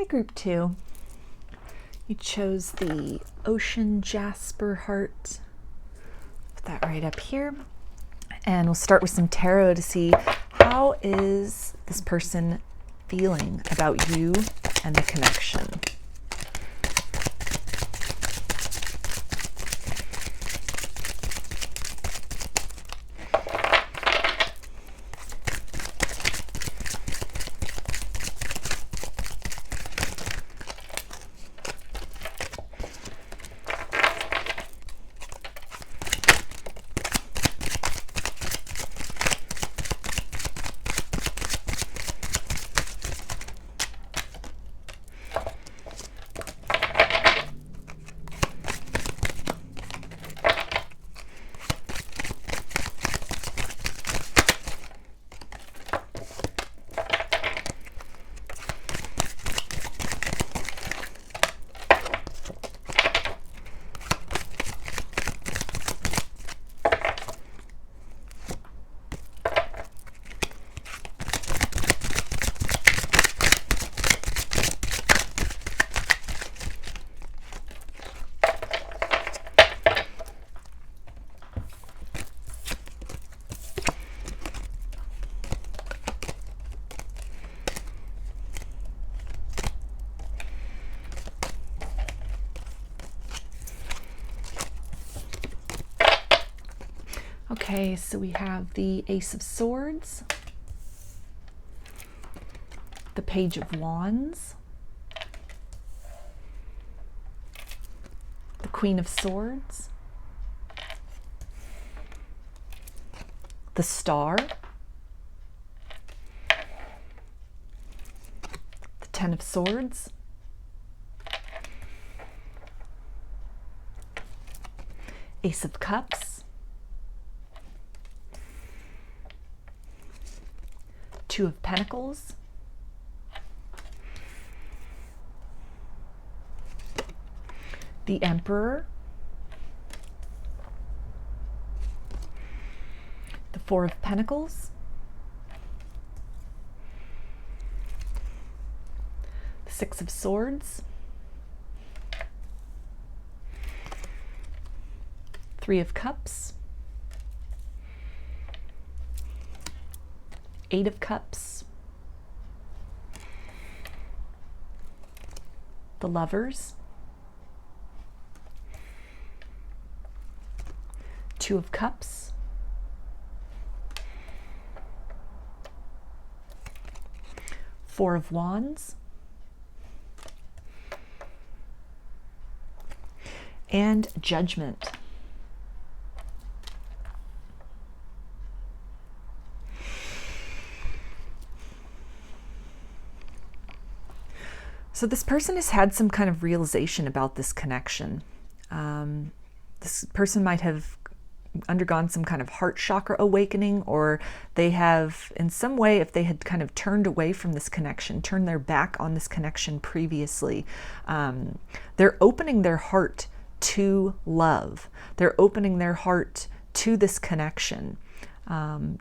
Hi, group 2. You chose the ocean Jasper heart. Put that right up here. And we'll start with some tarot to see how is this person feeling about you and the connection. Okay, so we have the Ace of Swords, the Page of Wands, the Queen of Swords, the Star, the Ten of Swords, Ace of Cups, Two of Pentacles, the Emperor, the Four of Pentacles, the Six of Swords, Three of Cups, Eight of Cups, the Lovers, Two of Cups, Four of Wands, and Judgment. So this person has had some kind of realization about this connection. This person might have undergone some kind of heart chakra awakening, or they have in some way, if they had kind of turned away from this connection, turned their back on this connection previously, they're opening their heart to love. They're opening their heart to this connection.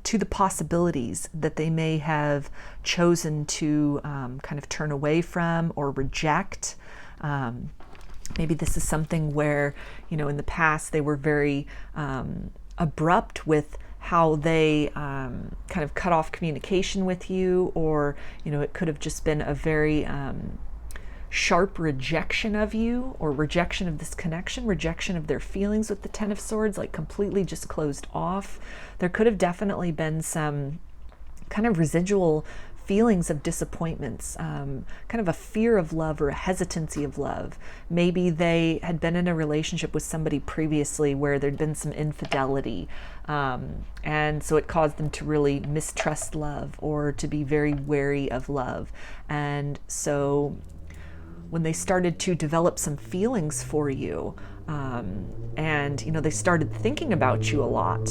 To the possibilities that they may have chosen to kind of turn away from or reject. Maybe this is something where, you know, in the past they were very abrupt with how they kind of cut off communication with you, or, you know, it could have just been a very sharp rejection of you, or rejection of this connection, rejection of their feelings with the Ten of Swords, like completely just closed off. There could have definitely been some kind of residual feelings of disappointments, kind of a fear of love or a hesitancy of love. Maybe they had been in a relationship with somebody previously where there'd been some infidelity, and so it caused them to really mistrust love or to be very wary of love. And so when they started to develop some feelings for you, and, you know, they started thinking about you a lot,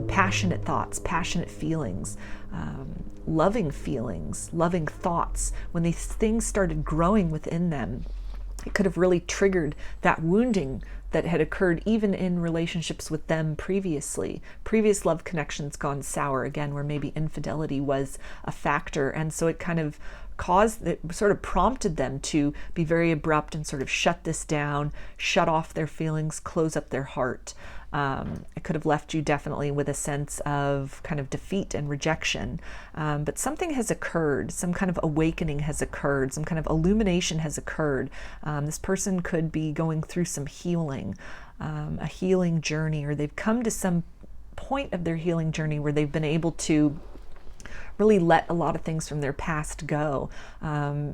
passionate thoughts, passionate feelings, loving feelings, loving thoughts, when these things started growing within them, it could have really triggered that wounding that had occurred even in relationships with them previously. Previous love connections gone sour, again, where maybe infidelity was a factor. And so it kind of caused, that sort of prompted them to be very abrupt and sort of shut this down, shut off their feelings, close up their heart. It could have left you definitely with a sense of kind of defeat and rejection. But something has occurred, some kind of awakening has occurred, some kind of illumination has occurred. This person could be going through some healing, a healing journey, or they've come to some point of their healing journey where they've been able to really let a lot of things from their past go.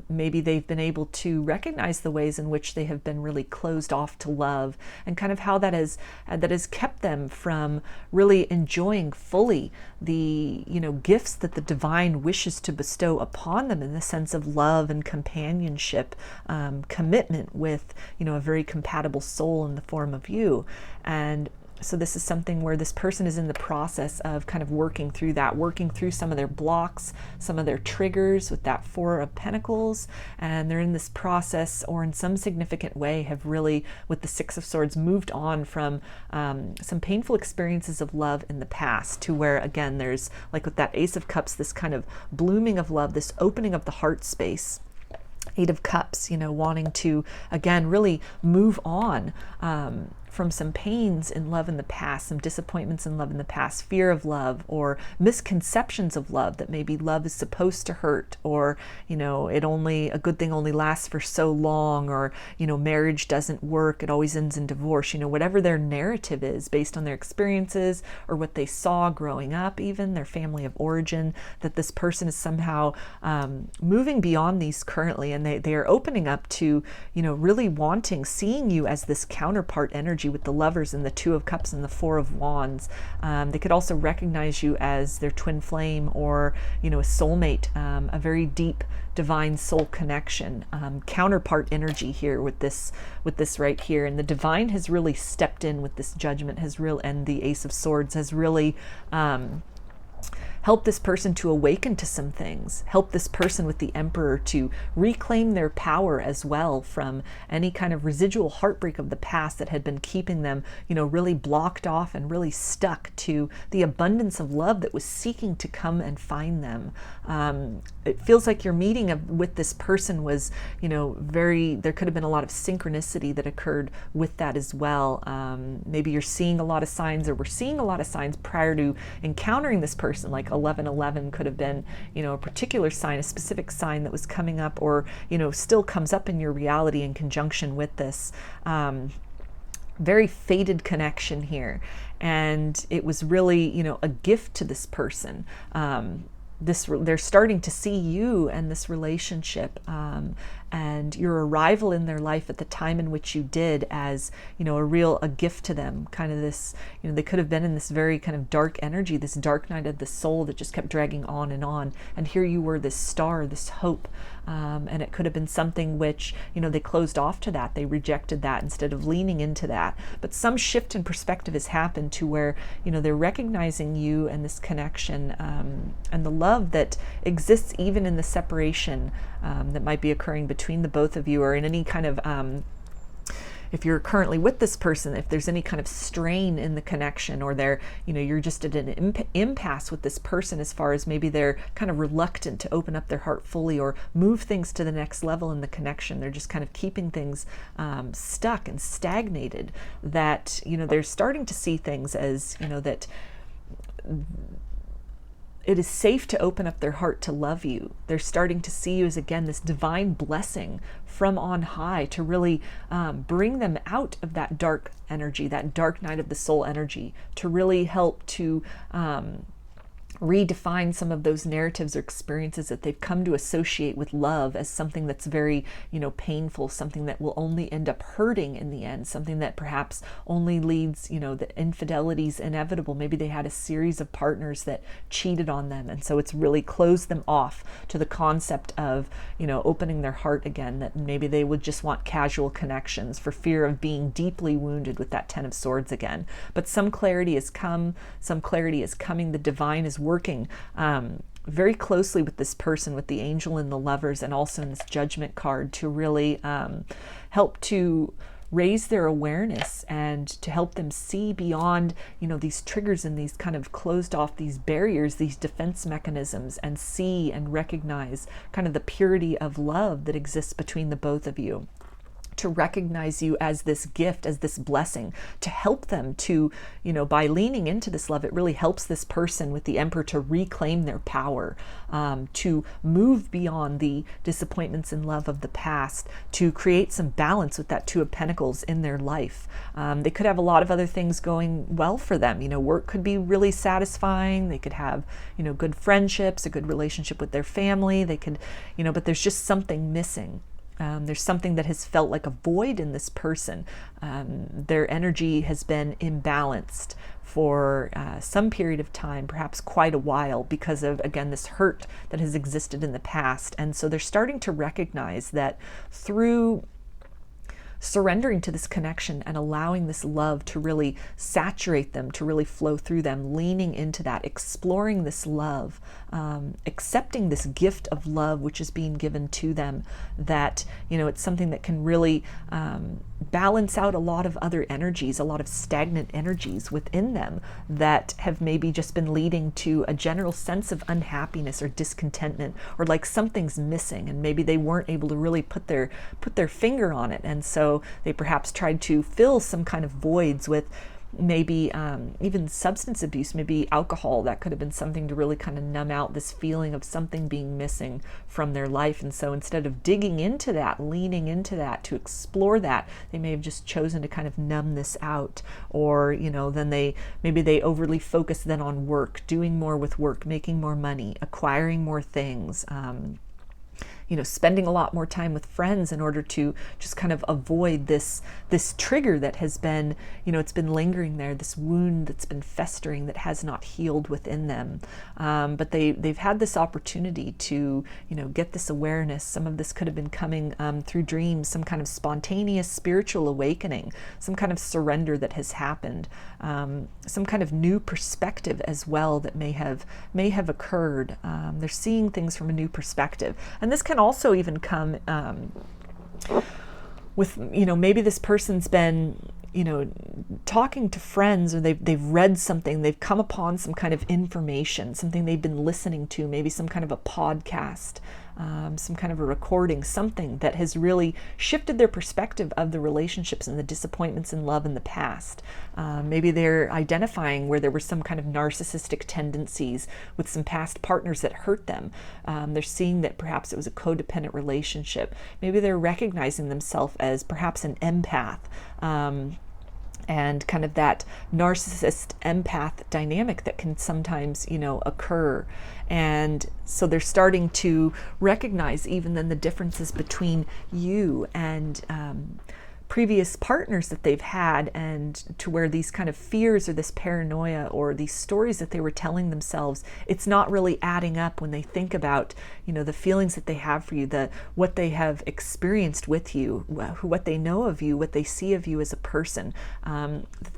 Maybe they've been able to recognize the ways in which they have been really closed off to love, and kind of how that has kept them from really enjoying fully the gifts that the divine wishes to bestow upon them, in the sense of love and companionship, commitment with a very compatible soul in the form of you. And so this is something where this person is in the process of kind of working through that, working through some of their blocks, some of their triggers with that Four of Pentacles. And they're in this process, or in some significant way have really, with the Six of Swords, moved on from some painful experiences of love in the past, to where, again, there's, like with that Ace of Cups, this kind of blooming of love, this opening of the heart space. Eight of Cups, wanting to, again, really move on from some pains in love in the past, some disappointments in love in the past, fear of love, or misconceptions of love, that maybe love is supposed to hurt, or a good thing only lasts for so long, or marriage doesn't work, it always ends in divorce. Whatever their narrative is based on their experiences or what they saw growing up, even their family of origin, that this person is somehow moving beyond these currently, and they are opening up to really seeing you as this counterpart energy, with the Lovers and the Two of Cups and the Four of Wands. They could also recognize you as their twin flame, or a soulmate, a very deep divine soul connection, counterpart energy here with this right here. And the divine has really stepped in with this Judgment, and the Ace of Swords has really help this person to awaken to some things, help this person with the Emperor to reclaim their power as well, from any kind of residual heartbreak of the past that had been keeping them, really blocked off and really stuck to the abundance of love that was seeking to come and find them. It feels like your meeting with this person was, there could have been a lot of synchronicity that occurred with that as well. Maybe you're seeing a lot of signs, or we're seeing a lot of signs prior to encountering this person, like 1111 could have been, a particular sign, a specific sign that was coming up, or, still comes up in your reality in conjunction with this. Very fated connection here. And it was really, a gift to this person. They're starting to see you and this relationship, and your arrival in their life at the time in which you did, as a gift to them. Kind of this, they could have been in this very kind of dark energy, this dark night of the soul that just kept dragging on, and here you were, this star, this hope. And it could have been something which, they closed off to that. They rejected that instead of leaning into that. But some shift in perspective has happened to where, they're recognizing you and this connection, and the love that exists even in the separation that might be occurring between the both of you, or in any kind of if you're currently with this person, if there's any kind of strain in the connection, or they're, you're just at an impasse with this person, as far as maybe they're kind of reluctant to open up their heart fully or move things to the next level in the connection. They're just kind of keeping things stuck and stagnated, that, they're starting to see things as, that it is safe to open up their heart to love you. They're starting to see you as, again, this divine blessing from on high, to really bring them out of that dark energy, that dark night of the soul energy, to really help to redefine some of those narratives or experiences that they've come to associate with love as something that's very, painful, something that will only end up hurting in the end, something that perhaps only leads, the infidelity's inevitable. Maybe they had a series of partners that cheated on them, and so it's really closed them off to the concept of, opening their heart again, that maybe they would just want casual connections for fear of being deeply wounded with that Ten of Swords again. But some clarity has come, some clarity is coming. The divine is working very closely with this person, with the Angel and the Lovers, and also in this Judgment card, to really help to raise their awareness and to help them see beyond, these triggers and these kind of closed off, these barriers, these defense mechanisms, and see and recognize kind of the purity of love that exists between the both of you. To recognize you as this gift, as this blessing, to help them to, by leaning into this love, it really helps this person with the Emperor to reclaim their power, to move beyond the disappointments in love of the past, to create some balance with that Two of Pentacles in their life. They could have a lot of other things going well for them. Work could be really satisfying. They could have, good friendships, a good relationship with their family. They could, but there's just something missing. There's something that has felt like a void in this person. Their energy has been imbalanced for some period of time, perhaps quite a while, because of, again, this hurt that has existed in the past. And so they're starting to recognize that through surrendering to this connection and allowing this love to really saturate them, to really flow through them, leaning into that, exploring this love, accepting this gift of love which is being given to them, that, it's something that can really balance out a lot of other energies, a lot of stagnant energies within them that have maybe just been leading to a general sense of unhappiness or discontentment, or like something's missing and maybe they weren't able to really put their finger on it. And so they perhaps tried to fill some kind of voids with maybe even substance abuse, maybe alcohol. That could have been something to really kind of numb out this feeling of something being missing from their life. And so instead of digging into that, leaning into that to explore that, they may have just chosen to kind of numb this out. Or, then they overly focus then on work, doing more with work, making more money, acquiring more things, spending a lot more time with friends in order to just kind of avoid this trigger that has been, it's been lingering there, this wound that's been festering that has not healed within them. But they've had this opportunity to, get this awareness. Some of this could have been coming through dreams, some kind of spontaneous spiritual awakening, some kind of surrender that has happened, some kind of new perspective as well that may have occurred. They're seeing things from a new perspective. And this can also even come with, maybe this person's been, talking to friends, or they've read something, they've come upon some kind of information, something they've been listening to, maybe some kind of a podcast, some kind of a recording, something that has really shifted their perspective of the relationships and the disappointments in love in the past. Maybe they're identifying where there were some kind of narcissistic tendencies with some past partners that hurt them. They're seeing that perhaps it was a codependent relationship. Maybe they're recognizing themselves as perhaps an empath. And kind of that narcissist empath dynamic that can sometimes, occur. And so they're starting to recognize even then the differences between you and previous partners that they've had, and to where these kind of fears or this paranoia or these stories that they were telling themselves, it's not really adding up when they think about, the feelings that they have for you, what they have experienced with you, what they know of you, what they see of you as a person.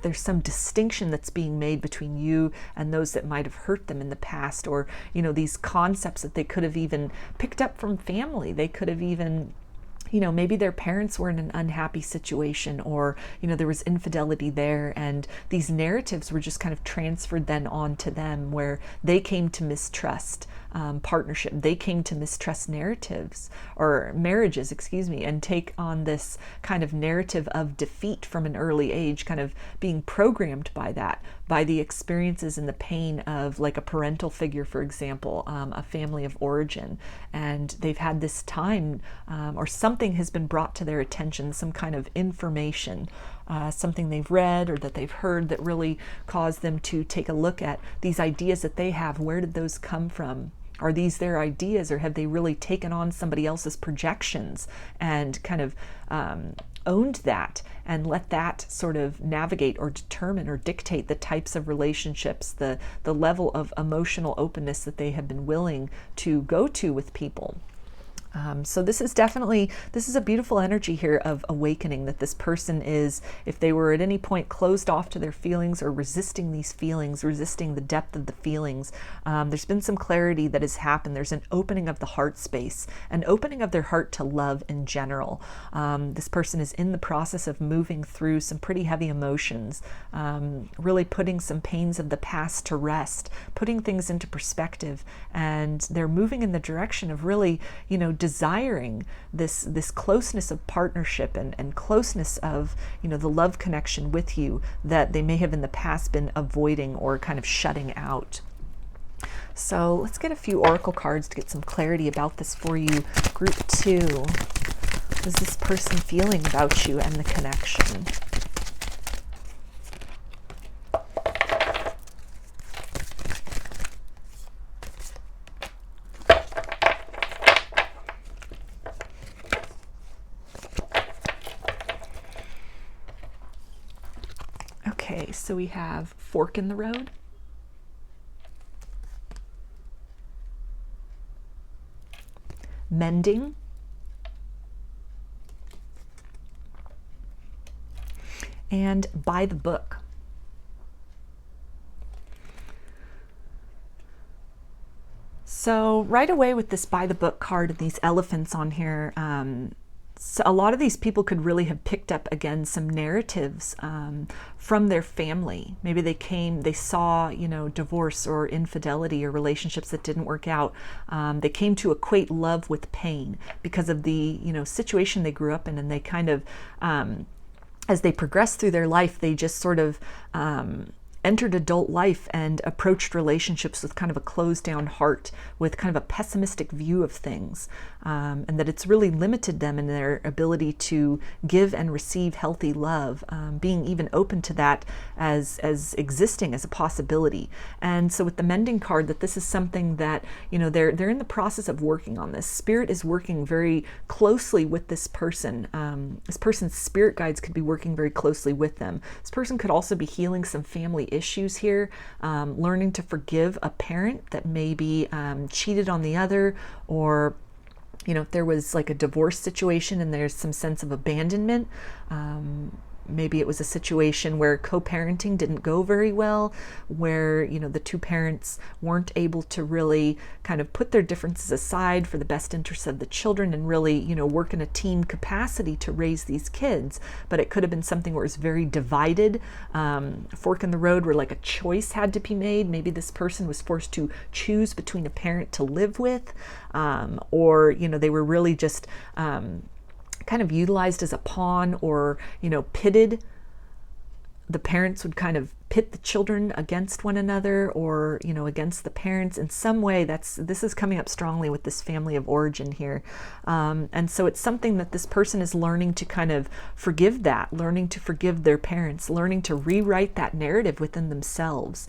There's some distinction that's being made between you and those that might have hurt them in the past, or, these concepts that they could have even picked up from family. They could have even, maybe their parents were in an unhappy situation, or, there was infidelity there, and these narratives were just kind of transferred then on to them, where they came to mistrust partnership. They came to mistrust marriages, and take on this kind of narrative of defeat from an early age, kind of being programmed by that, by the experiences and the pain of like a parental figure, for example, a family of origin. And they've had this time, or something has been brought to their attention, some kind of information, something they've read or that they've heard that really caused them to take a look at these ideas that they have. Where did those come from? Are these their ideas, or have they really taken on somebody else's projections and kind of owned that and let that sort of navigate or determine or dictate the types of relationships, the level of emotional openness that they have been willing to go to with people? So this is definitely, this is a beautiful energy here of awakening, that this person is, if they were at any point closed off to their feelings or resisting these feelings, resisting the depth of the feelings, there's been some clarity that has happened. There's an opening of the heart space, an opening of their heart to love in general. This person is in the process of moving through some pretty heavy emotions, really putting some pains of the past to rest, putting things into perspective, and they're moving in the direction of really, desiring this closeness of partnership and closeness of, the love connection with you that they may have in the past been avoiding or kind of shutting out. So let's get a few oracle cards to get some clarity about this for you. Group 2. What is this person feeling about you and the connection? Okay, so we have fork in the road, mending, and by the book. So right away with this by the book card and these elephants on here, so a lot of these people could really have picked up again some narratives from their family. Maybe they saw, divorce or infidelity or relationships that didn't work out. They came to equate love with pain because of the, situation they grew up in, and they kind of, as they progressed through their life, they just sort of entered adult life and approached relationships with kind of a closed down heart, with kind of a pessimistic view of things, and that it's really limited them in their ability to give and receive healthy love, being even open to that as existing as a possibility. And so with the mending card, that this is something that, they're in the process of working on this. Spirit is working very closely with this person. This person's spirit guides could be working very closely with them. This person could also be healing some family issues here, learning to forgive a parent that maybe cheated on the other, or if there was like a divorce situation and there's some sense of abandonment, maybe it was a situation where co-parenting didn't go very well, where, the two parents weren't able to really kind of put their differences aside for the best interests of the children and really, work in a team capacity to raise these kids. But it could have been something where it was very divided, fork in the road, where like a choice had to be made. Maybe this person was forced to choose between a parent to live with, or, they were really just kind of utilized as a pawn, or pitted. The parents would kind of pit the children against one another, or against the parents in some way. This is coming up strongly with this family of origin here, and so it's something that this person is learning to kind of forgive, that learning to forgive their parents, learning to rewrite that narrative within themselves.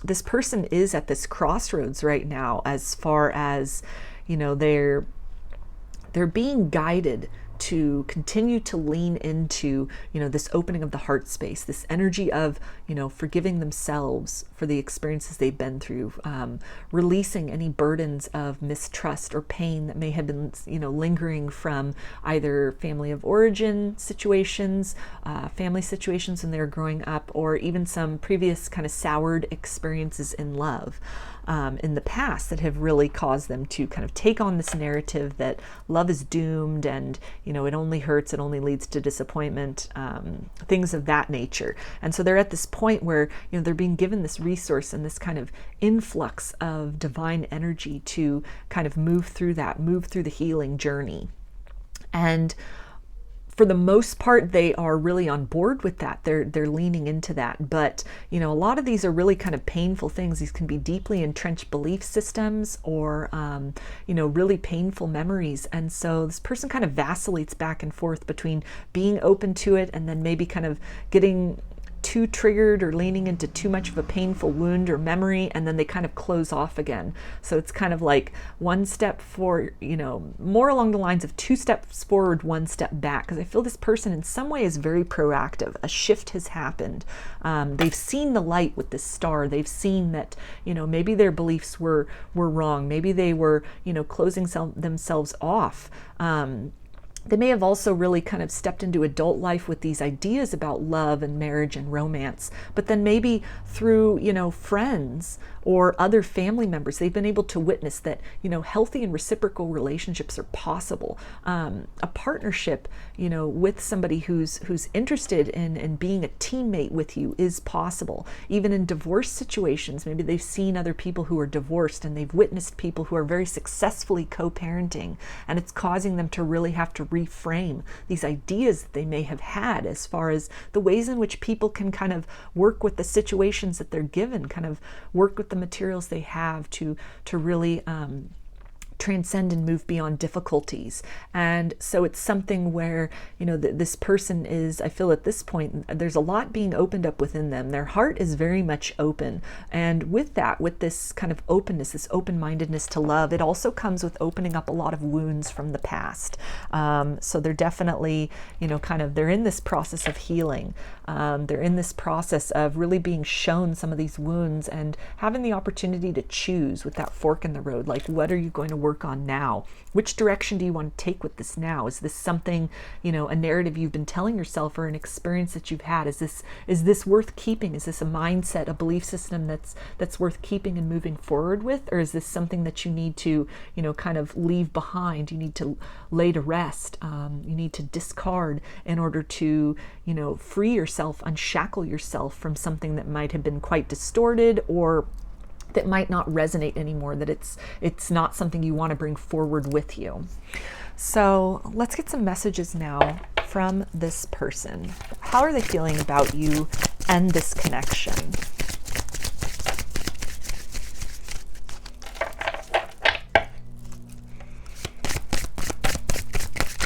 This person is at this crossroads right now, as far as they're being guided to continue to lean into, this opening of the heart space, this energy of, forgiving themselves for the experiences they've been through, releasing any burdens of mistrust or pain that may have been, lingering from either family of origin situations, family situations when they were growing up, or even some previous kind of soured experiences in love. In the past, that have really caused them to kind of take on this narrative that love is doomed, and it only hurts, it only leads to disappointment, things of that nature. And so they're at this point where they're being given this resource and this kind of influx of divine energy to kind of move through the healing journey. And for the most part, they are really on board with that. They're leaning into that. But, a lot of these are really kind of painful things. These can be deeply entrenched belief systems, or, really painful memories. And so this person kind of vacillates back and forth between being open to it and then maybe kind of getting too triggered or leaning into too much of a painful wound or memory, and then they kind of close off again. So it's kind of like one step for, more along the lines of 2 steps forward, 1 step back, because I feel this person in some way is very proactive. A shift has happened. They've seen the light with this star. They've seen that, maybe their beliefs were wrong. Maybe they were, closing themselves off. They may have also really kind of stepped into adult life with these ideas about love and marriage and romance, but then maybe through, friends or other family members, they've been able to witness that, healthy and reciprocal relationships are possible. A partnership, with somebody who's interested in being a teammate with you is possible. Even in divorce situations, maybe they've seen other people who are divorced and they've witnessed people who are very successfully co-parenting, and it's causing them to really have to reframe these ideas that they may have had as far as the ways in which people can kind of work with the situations that they're given, kind of work with the materials they have to really transcend and move beyond difficulties. And so it's something where, this person is, I feel at this point, there's a lot being opened up within them. Their heart is very much open. And with that, with this kind of openness, this open-mindedness to love, it also comes with opening up a lot of wounds from the past. So they're definitely, they're in this process of healing. They're in this process of really being shown some of these wounds and having the opportunity to choose with that fork in the road. Like, what are you going to work on now? Which direction do you want to take with this now? Is this something, a narrative you've been telling yourself or an experience that you've had? Is this worth keeping? Is this a mindset, a belief system that's worth keeping and moving forward with? Or is this something that you need to, kind of leave behind? You need to lay to rest. You need to discard in order to, free yourself, unshackle yourself from something that might have been quite distorted or that might not resonate anymore, that it's not something you want to bring forward with you. So let's get some messages now from this person. How are they feeling about you and this connection?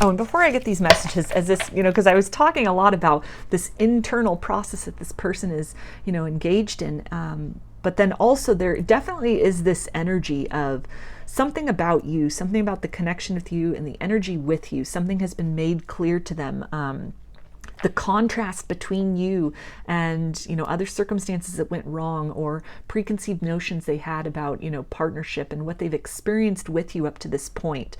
Oh, and before I get these messages, as this, because I was talking a lot about this internal process that this person is, engaged in, but then also there definitely is this energy of something about you, something about the connection with you and the energy with you. Something has been made clear to them. The contrast between you and, other circumstances that went wrong or preconceived notions they had about, partnership and what they've experienced with you up to this point.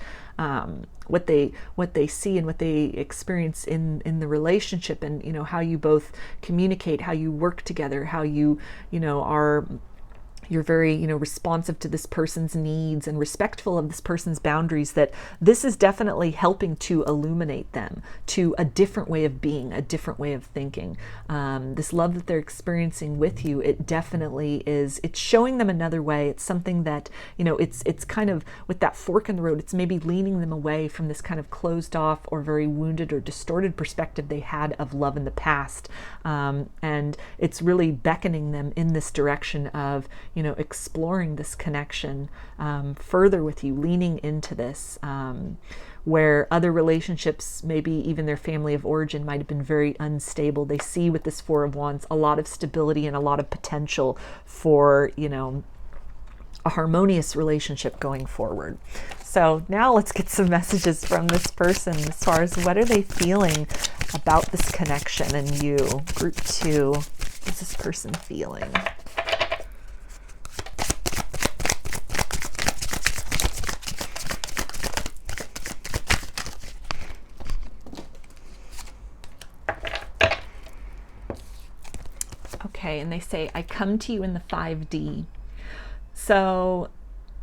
What they see and what they experience in the relationship, and how you both communicate, how you work together, how you you're very responsive to this person's needs and respectful of this person's boundaries, that this is definitely helping to illuminate them to a different way of being, a different way of thinking. This love that they're experiencing with you, it definitely is, it's showing them another way. It's something that, it's kind of with that fork in the road, it's maybe leaning them away from this kind of closed off or very wounded or distorted perspective they had of love in the past. And it's really beckoning them in this direction of, exploring this connection further with you, leaning into this, where other relationships, maybe even their family of origin, might have been very unstable. They see with this Four of Wands a lot of stability and a lot of potential for, a harmonious relationship going forward. So now let's get some messages from this person as far as what are they feeling about this connection and you. Group 2, what's this person feeling? Okay, and they say, I come to you in the 5D. So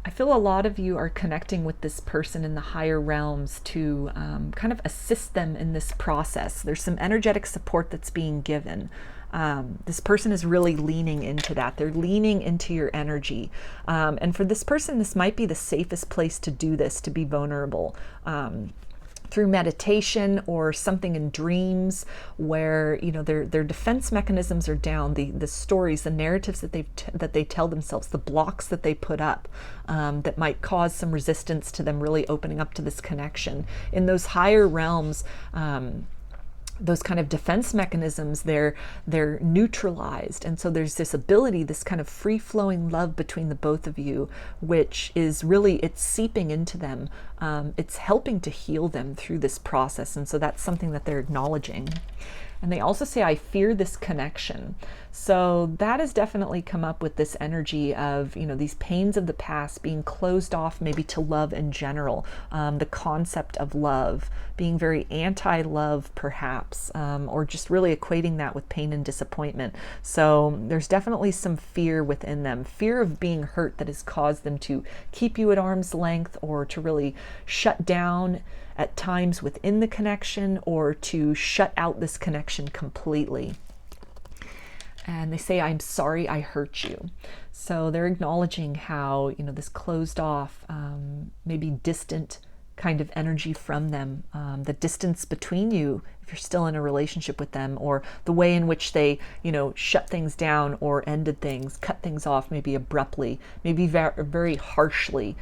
I feel a lot of you are connecting with this person in the higher realms to kind of assist them in this process. There's some energetic support that's being given. This person is really leaning into that. They're leaning into your energy. And for this person, this might be the safest place to do this, to be vulnerable. Through meditation or something in dreams where their defense mechanisms are down, the stories, the narratives that they tell themselves, the blocks that they put up that might cause some resistance to them really opening up to this connection. In those higher realms, those kind of defense mechanisms, they're neutralized. And so there's this ability, this kind of free-flowing love between the both of you, which is really, it's seeping into them. It's helping to heal them through this process. And so that's something that they're acknowledging. And they also say, I fear this connection. So that has definitely come up with this energy of, you know, these pains of the past, being closed off maybe to love in general, the concept of love, being very anti-love perhaps, or just really equating that with pain and disappointment. So there's definitely some fear within them, fear of being hurt that has caused them to keep you at arm's length, or to really shut down at times within the connection, or to shut out this connection completely. And they say, I'm sorry I hurt you. So they're acknowledging how, you know, this closed off, maybe distant kind of energy from them, the distance between you, if you're still in a relationship with them, or the way in which they, you know, shut things down or ended things, cut things off, maybe abruptly, maybe very harshly,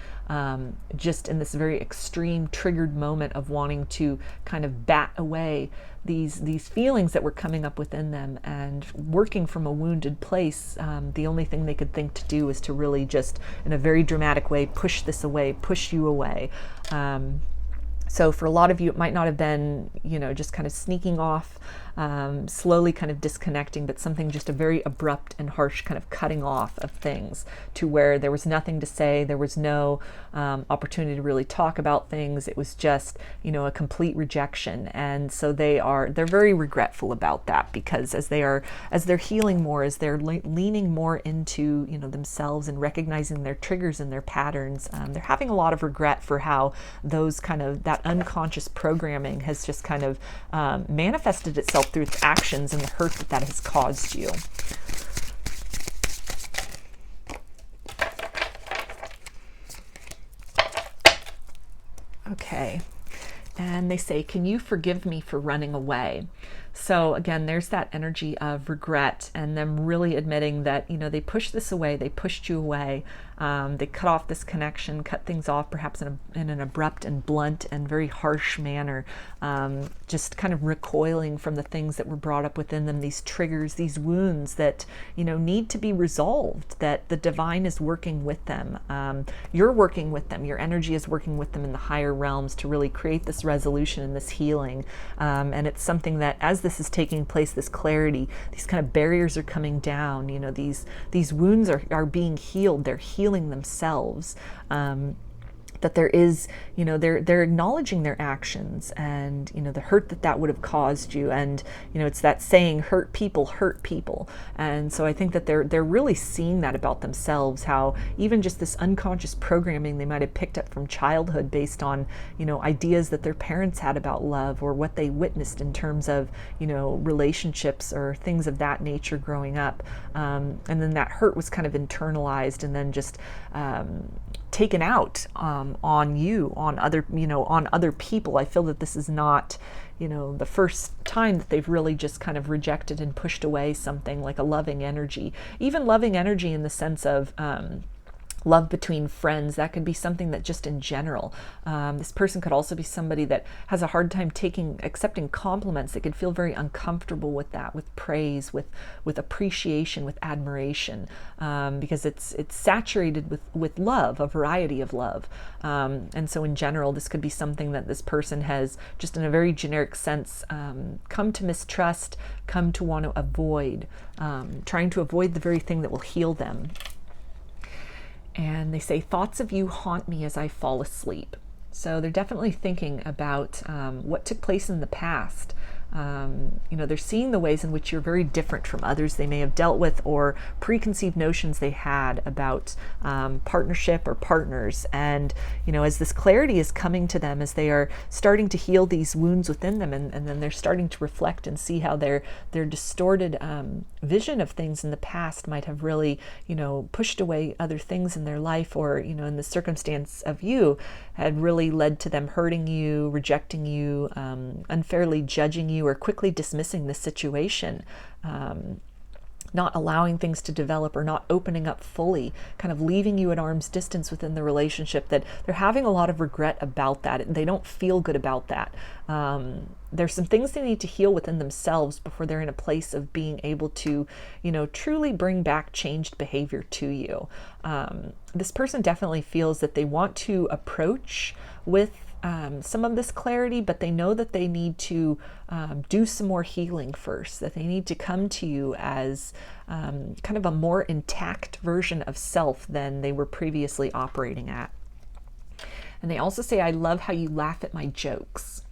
just in this very extreme triggered moment of wanting to kind of bat away these feelings that were coming up within them, and working from a wounded place. The only thing they could think to do is to really just, in a very dramatic way, push this away, push you away. So for a lot of you, it might not have been, you know, just kind of sneaking off, slowly kind of disconnecting, but something just a very abrupt and harsh kind of cutting off of things, to where there was nothing to say, there was no opportunity to really talk about things. It was just, you know, a complete rejection. And so they're very regretful about that, because as they're healing more, as they're leaning more into, you know, themselves and recognizing their triggers and their patterns, they're having a lot of regret for how those kind of, that unconscious programming has just kind of manifested itself through its actions, and the hurt that has caused you. Okay. And they say, can you forgive me for running away? So again, there's that energy of regret, and them really admitting that, you know, they pushed this away, they pushed you away, they cut off this connection, cut things off perhaps in an abrupt and blunt and very harsh manner, just kind of recoiling from the things that were brought up within them, these triggers, these wounds that, you know, need to be resolved, that the divine is working with them. You're working with them, your energy is working with them in the higher realms to really create this resolution and this healing. And it's something that, as this is taking place, this clarity, these kind of barriers are coming down, you know, these wounds are being healed, they're healing themselves. That there is, you know, they're acknowledging their actions, and, you know, the hurt that would have caused you. And, you know, it's that saying, hurt people. And so I think that they're really seeing that about themselves, how even just this unconscious programming they might have picked up from childhood based on, you know, ideas that their parents had about love, or what they witnessed in terms of, you know, relationships or things of that nature growing up. And then that hurt was kind of internalized, and then just taken out on you, on other people. I feel that this is not, you know, the first time that they've really just kind of rejected and pushed away something like a loving energy, even loving energy in the sense of love between friends. That could be something that just in general, this person could also be somebody that has a hard time accepting compliments. They could feel very uncomfortable with that, with praise, with appreciation, with admiration, because it's saturated with love, a variety of love. And so in general, this could be something that this person has, just in a very generic sense, come to mistrust, come to want to avoid, trying to avoid the very thing that will heal them. And they say, thoughts of you haunt me as I fall asleep. So they're definitely thinking about what took place in the past. You know, they're seeing the ways in which you're very different from others they may have dealt with, or preconceived notions they had about partnership or partners. And, you know, as this clarity is coming to them, as they are starting to heal these wounds within them, and then they're starting to reflect and see how their distorted vision of things in the past might have really, you know, pushed away other things in their life, or, you know, in the circumstance of you, had really led to them hurting you, rejecting you, unfairly judging you, or quickly dismissing the situation. not allowing things to develop or not opening up fully, kind of leaving you at arm's distance within the relationship, that they're having a lot of regret about that. They don't feel good about that. There's some things they need to heal within themselves before they're in a place of being able to, truly bring back changed behavior to you. This person definitely feels that they want to approach with some of this clarity, but they know that they need to do some more healing first, that they need to come to you as kind of a more intact version of self than they were previously operating at. And they also say, I love how you laugh at my jokes.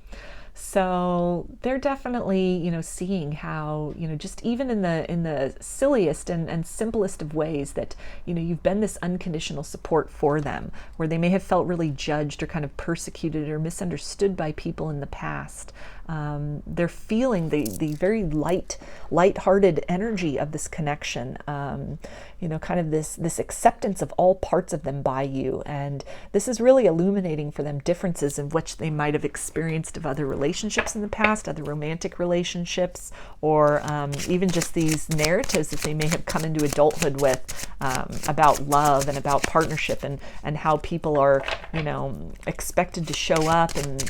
So they're definitely, seeing how, just even in the silliest and simplest of ways that, you've been this unconditional support for them, where they may have felt really judged or kind of persecuted or misunderstood by people in the past. They're feeling the very light-hearted energy of this connection, kind of this acceptance of all parts of them by you. And this is really illuminating for them differences in which they might have experienced of other relationships in the past, other romantic relationships, or even just these narratives that they may have come into adulthood with about love and about partnership, and how people are, expected to show up, and,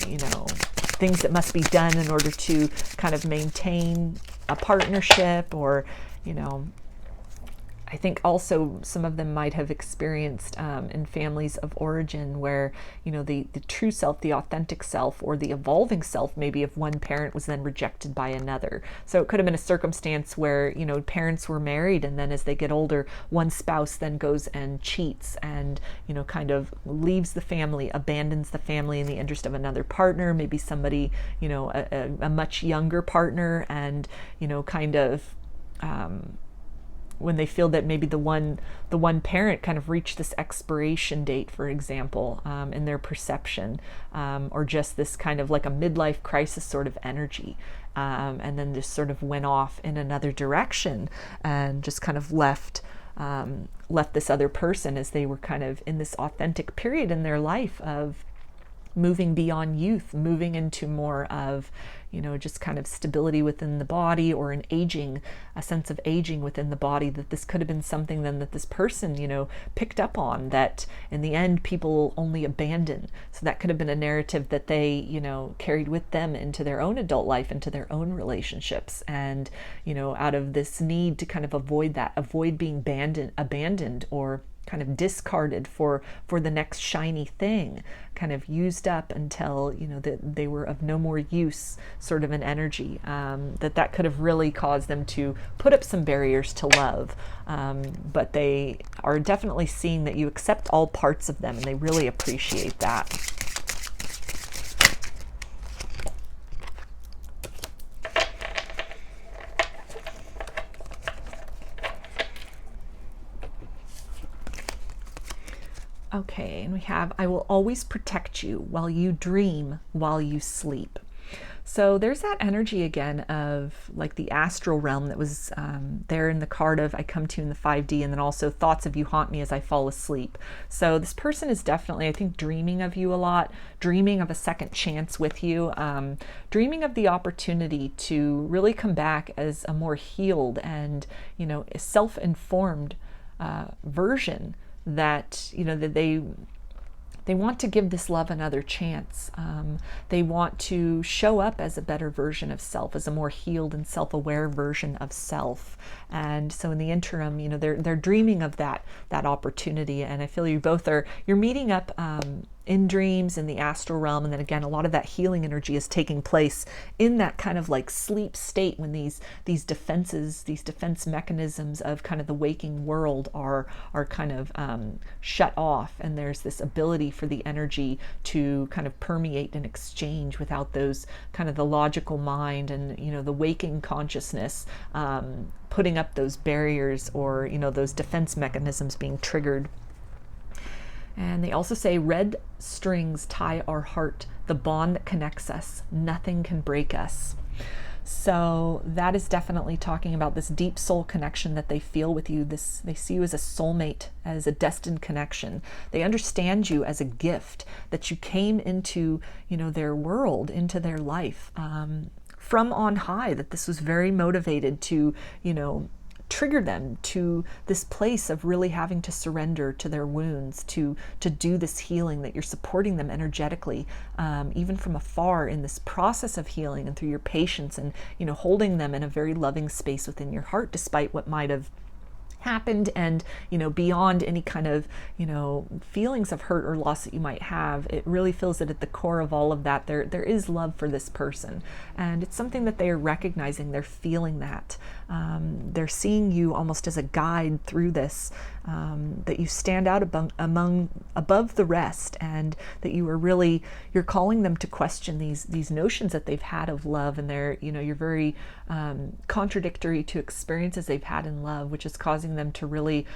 things that must be done in order to kind of maintain a partnership, or, I think also some of them might have experienced in families of origin where, the true self, the authentic self, or the evolving self, maybe if one parent was then rejected by another. So it could have been a circumstance where, parents were married, and then as they get older, one spouse then goes and cheats and, kind of leaves the family, abandons the family in the interest of another partner, maybe somebody, a much younger partner, and, kind of, when they feel that maybe the one parent kind of reached this expiration date, for example, in their perception, or just this kind of like a midlife crisis sort of energy, and then just sort of went off in another direction and just kind of left this other person as they were kind of in this authentic period in their life of moving beyond youth, moving into more of, just kind of stability within the body, or a sense of aging within the body, that this could have been something then that this person, picked up on, that in the end people only abandon. So that could have been a narrative that they, carried with them into their own adult life, into their own relationships. And, out of this need to kind of avoid being abandoned or kind of discarded for the next shiny thing, kind of used up until, that they were of no more use, sort of an energy, that could have really caused them to put up some barriers to love. But they are definitely seeing that you accept all parts of them, and they really appreciate that. Okay, and we have, I will always protect you while you dream, while you sleep. So there's that energy again of like the astral realm that was there in the card of I come to you in the 5D, and then also thoughts of you haunt me as I fall asleep. So this person is definitely, I think, dreaming of you a lot, dreaming of a second chance with you, dreaming of the opportunity to really come back as a more healed and, self-informed version, that that they want to give this love another chance. They want to show up as a better version of self, as a more healed and self-aware version of self. And so in the interim, they're dreaming of that opportunity. And I feel you're meeting up in dreams in the astral realm, and then again a lot of that healing energy is taking place in that kind of like sleep state, when these defense mechanisms of kind of the waking world are kind of shut off, and there's this ability for the energy to kind of permeate and exchange without those kind of the logical mind and the waking consciousness putting up those barriers, or those defense mechanisms being triggered. And they also say, red strings tie our heart, the bond that connects us. Nothing can break us. So that is definitely talking about this deep soul connection that they feel with you. They see you as a soulmate, as a destined connection. They understand you as a gift, that you came into, their world, into their life, from on high, that this was very motivated to, trigger them to this place of really having to surrender to their wounds, to do this healing, that you're supporting them energetically, even from afar in this process of healing, and through your patience, and holding them in a very loving space within your heart, despite what might have happened, and beyond any kind of feelings of hurt or loss that you might have. It really feels that at the core of all of that, there is love for this person, and it's something that they are recognizing. They're feeling that. They're seeing you almost as a guide through this, that you stand out above the rest, and that you're calling them to question these notions that they've had of love, and you're very contradictory to experiences they've had in love, which is causing them to really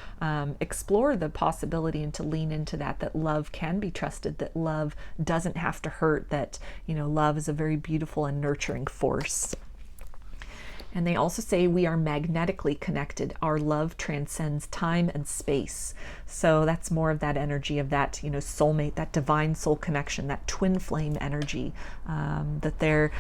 explore the possibility and to lean into that love can be trusted, that love doesn't have to hurt, that love is a very beautiful and nurturing force. And they also say we are magnetically connected. Our love transcends time and space. So that's more of that energy of that, soulmate, that divine soul connection, that twin flame energy, that they're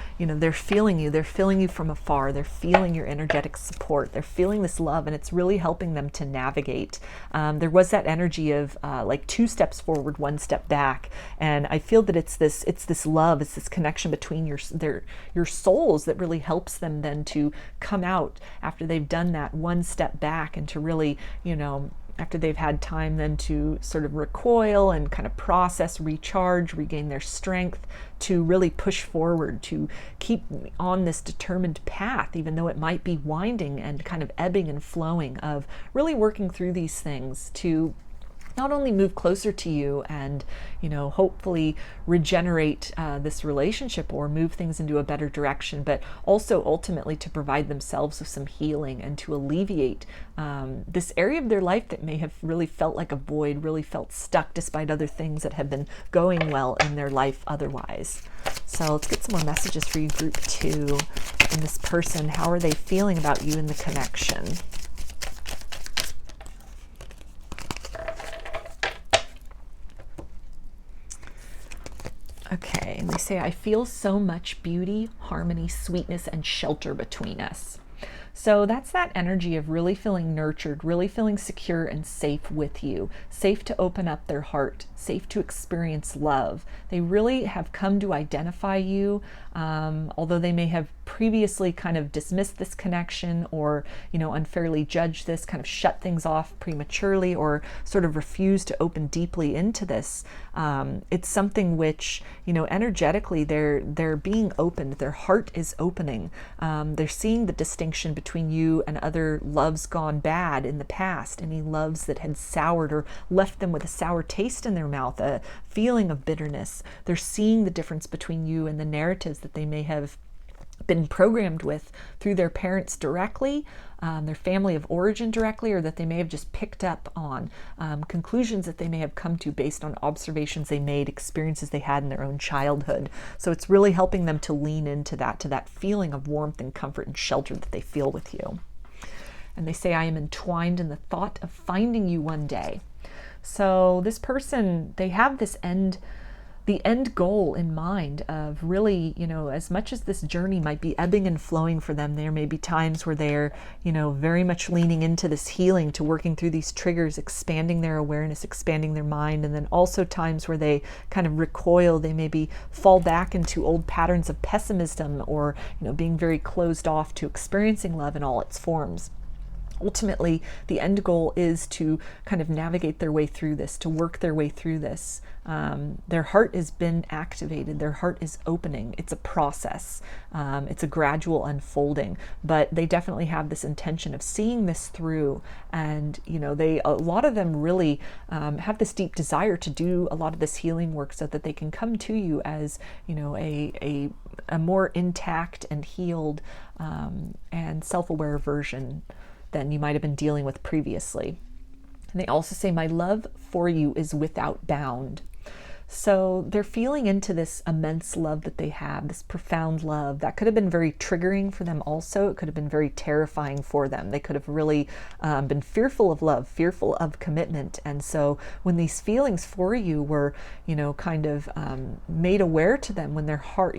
feeling you. They're feeling you from afar. They're feeling your energetic support. They're feeling this love, and it's really helping them to navigate. There was that energy of like 2 steps forward, 1 step back. And I feel that it's this love, it's this connection between your souls that really helps them then to come out after they've done that 1 step back, and to really, after they've had time then to sort of recoil and kind of process, recharge, regain their strength, to really push forward, to keep on this determined path, even though it might be winding and kind of ebbing and flowing, of really working through these things to not only move closer to you and, hopefully regenerate this relationship or move things into a better direction, but also ultimately to provide themselves with some healing and to alleviate this area of their life that may have really felt like a void, really felt stuck despite other things that have been going well in their life otherwise. So let's get some more messages for you, group 2. And this person, how are they feeling about you in the connection? Okay, and they say, I feel so much beauty, harmony, sweetness, and shelter between us. So that's that energy of really feeling nurtured, really feeling secure and safe with you, safe to open up their heart, safe to experience love. They really have come to identify you, although they may have previously kind of dismissed this connection or, unfairly judged this, kind of shut things off prematurely, or sort of refused to open deeply into this. It's something which, energetically they're being opened. Their heart is opening. They're seeing the distinction between you and other loves gone bad in the past, any loves that had soured or left them with a sour taste in their mouth, a feeling of bitterness. They're seeing the difference between you and the narratives that they may have been programmed with through their parents directly, their family of origin directly, or that they may have just picked up on conclusions that they may have come to based on observations they made, experiences they had in their own childhood. So it's really helping them to lean into that, to that feeling of warmth and comfort and shelter that they feel with you. And they say, I am entwined in the thought of finding you one day. So this person, they have the end goal in mind of really, as much as this journey might be ebbing and flowing for them, there may be times where they're, very much leaning into this healing, to working through these triggers, expanding their awareness, expanding their mind, and then also times where they kind of recoil, they maybe fall back into old patterns of pessimism or, being very closed off to experiencing love in all its forms. Ultimately, the end goal is to kind of navigate their way through this, to work their way through this. Their heart has been activated. Their heart is opening. It's a process. It's a gradual unfolding, but they definitely have this intention of seeing this through. And, a lot of them really have this deep desire to do a lot of this healing work so that they can come to you as, a more intact and healed and self-aware version than you might have been dealing with previously. And they also say, my love for you is without bound. So they're feeling into this immense love that they have, this profound love. That could have been very triggering for them also. It could have been very terrifying for them. They could have really been fearful of love, fearful of commitment. And so when these feelings for you were, kind of made aware to them, when their heart,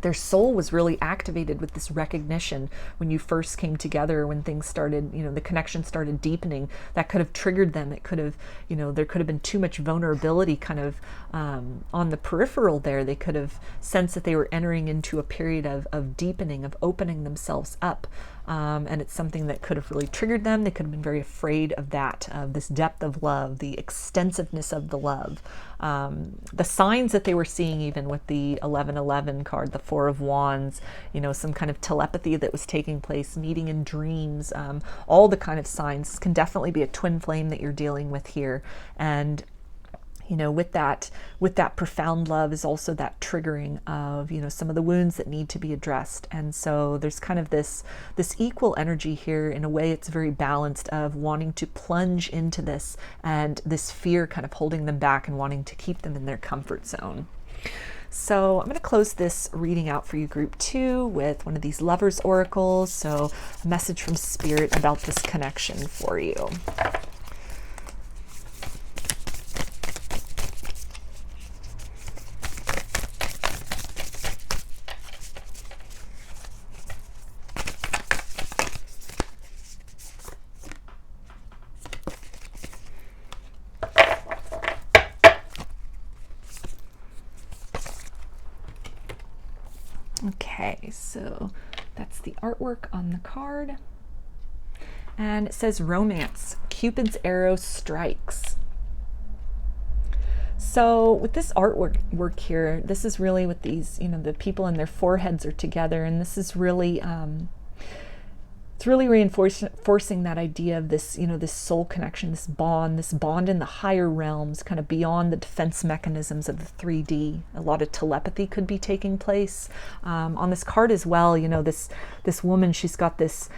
their soul was really activated with this recognition when you first came together, when things started, the connection started deepening. That could have triggered them. It could have, there could have been too much vulnerability kind of on the peripheral there. They could have sensed that they were entering into a period of deepening, of opening themselves up. And it's something that could have really triggered them. They could have been very afraid of that, of this depth of love, the extensiveness of the love. The signs that they were seeing, even with the 1111 card, the Four of Wands, some kind of telepathy that was taking place, meeting in dreams, all the kind of signs. This can definitely be a twin flame that you're dealing with here. And with that profound love is also that triggering of, some of the wounds that need to be addressed. And so there's kind of this equal energy here. In a way, it's very balanced, of wanting to plunge into this, and this fear kind of holding them back and wanting to keep them in their comfort zone. So I'm going to close this reading out for you, group 2, with one of these lovers oracles. So a message from Spirit about this connection for you. Okay, so that's the artwork on the card. And it says romance, Cupid's arrow strikes. So with this artwork here, this is really with these, the people and their foreheads are together, and this is really it's really reinforcing that idea of this, this soul connection, this bond in the higher realms, kind of beyond the defense mechanisms of the 3D. A lot of telepathy could be taking place. On this card as well, this woman, she's got this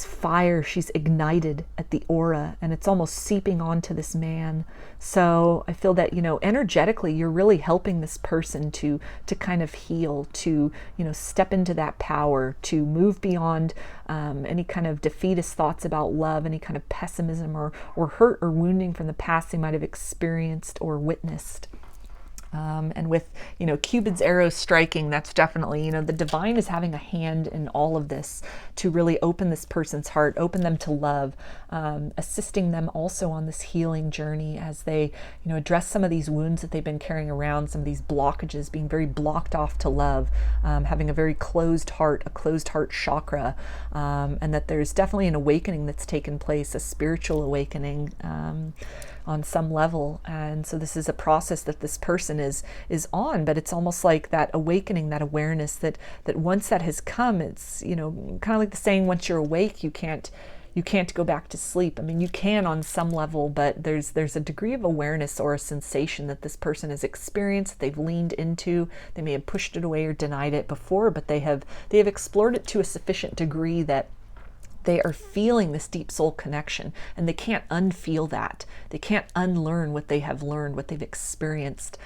fire, she's ignited at the aura, and it's almost seeping onto this man. So I feel that, energetically, you're really helping this person to kind of heal, to, step into that power, to move beyond any kind of defeatist thoughts about love, any kind of pessimism or hurt or wounding from the past they might have experienced or witnessed. And with, Cupid's arrow striking, that's definitely, the divine is having a hand in all of this to really open this person's heart, open them to love, assisting them also on this healing journey as they, address some of these wounds that they've been carrying around, some of these blockages, being very blocked off to love, having a very closed heart, a closed heart chakra, and that there's definitely an awakening that's taken place, a spiritual awakening, on some level. And so this is a process that this person is on, but it's almost like that awakening, that awareness that once that has come, it's, kind of like the saying, once you're awake, you can't go back to sleep. I mean, you can on some level, but there's a degree of awareness or a sensation that this person has experienced, that they've leaned into. They may have pushed it away or denied it before, but they have explored it to a sufficient degree that they are feeling this deep soul connection, and they can't unfeel that. They can't unlearn what they have learned, what they've experienced.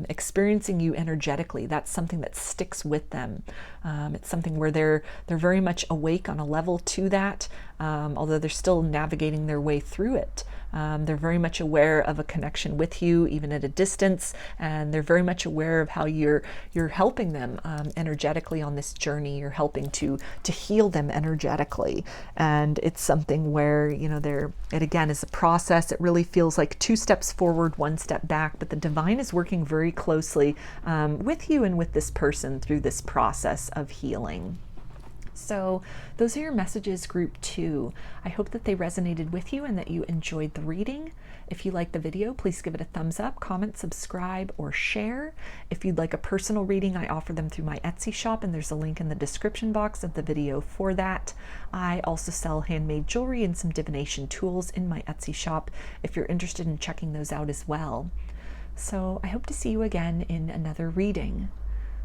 Experiencing you energetically, that's something that sticks with them. It's something where they're very much awake on a level to that, although they're still navigating their way through it. They're very much aware of a connection with you, even at a distance, and they're very much aware of how you're helping them energetically on this journey. You're helping to heal them energetically, and it's something where it again is a process. It really feels like 2 steps forward, 1 step back, but the divine is working very closely with you and with this person through this process of healing. So those are your messages, group 2. I hope that they resonated with you and that you enjoyed the reading. If you liked the video, please give it a thumbs up, comment, subscribe, or share. If you'd like a personal reading, I offer them through my Etsy shop, and there's a link in the description box of the video for that. I also sell handmade jewelry and some divination tools in my Etsy shop if you're interested in checking those out as well. So I hope to see you again in another reading.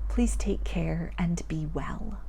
Please take care and be well.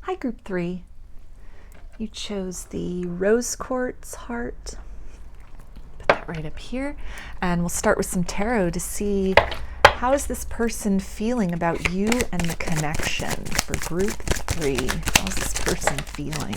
Hi, group 3. You chose the rose quartz heart. Put that right up here. And we'll start with some tarot to see how is this person feeling about you and the connection for group 3. How's this person feeling?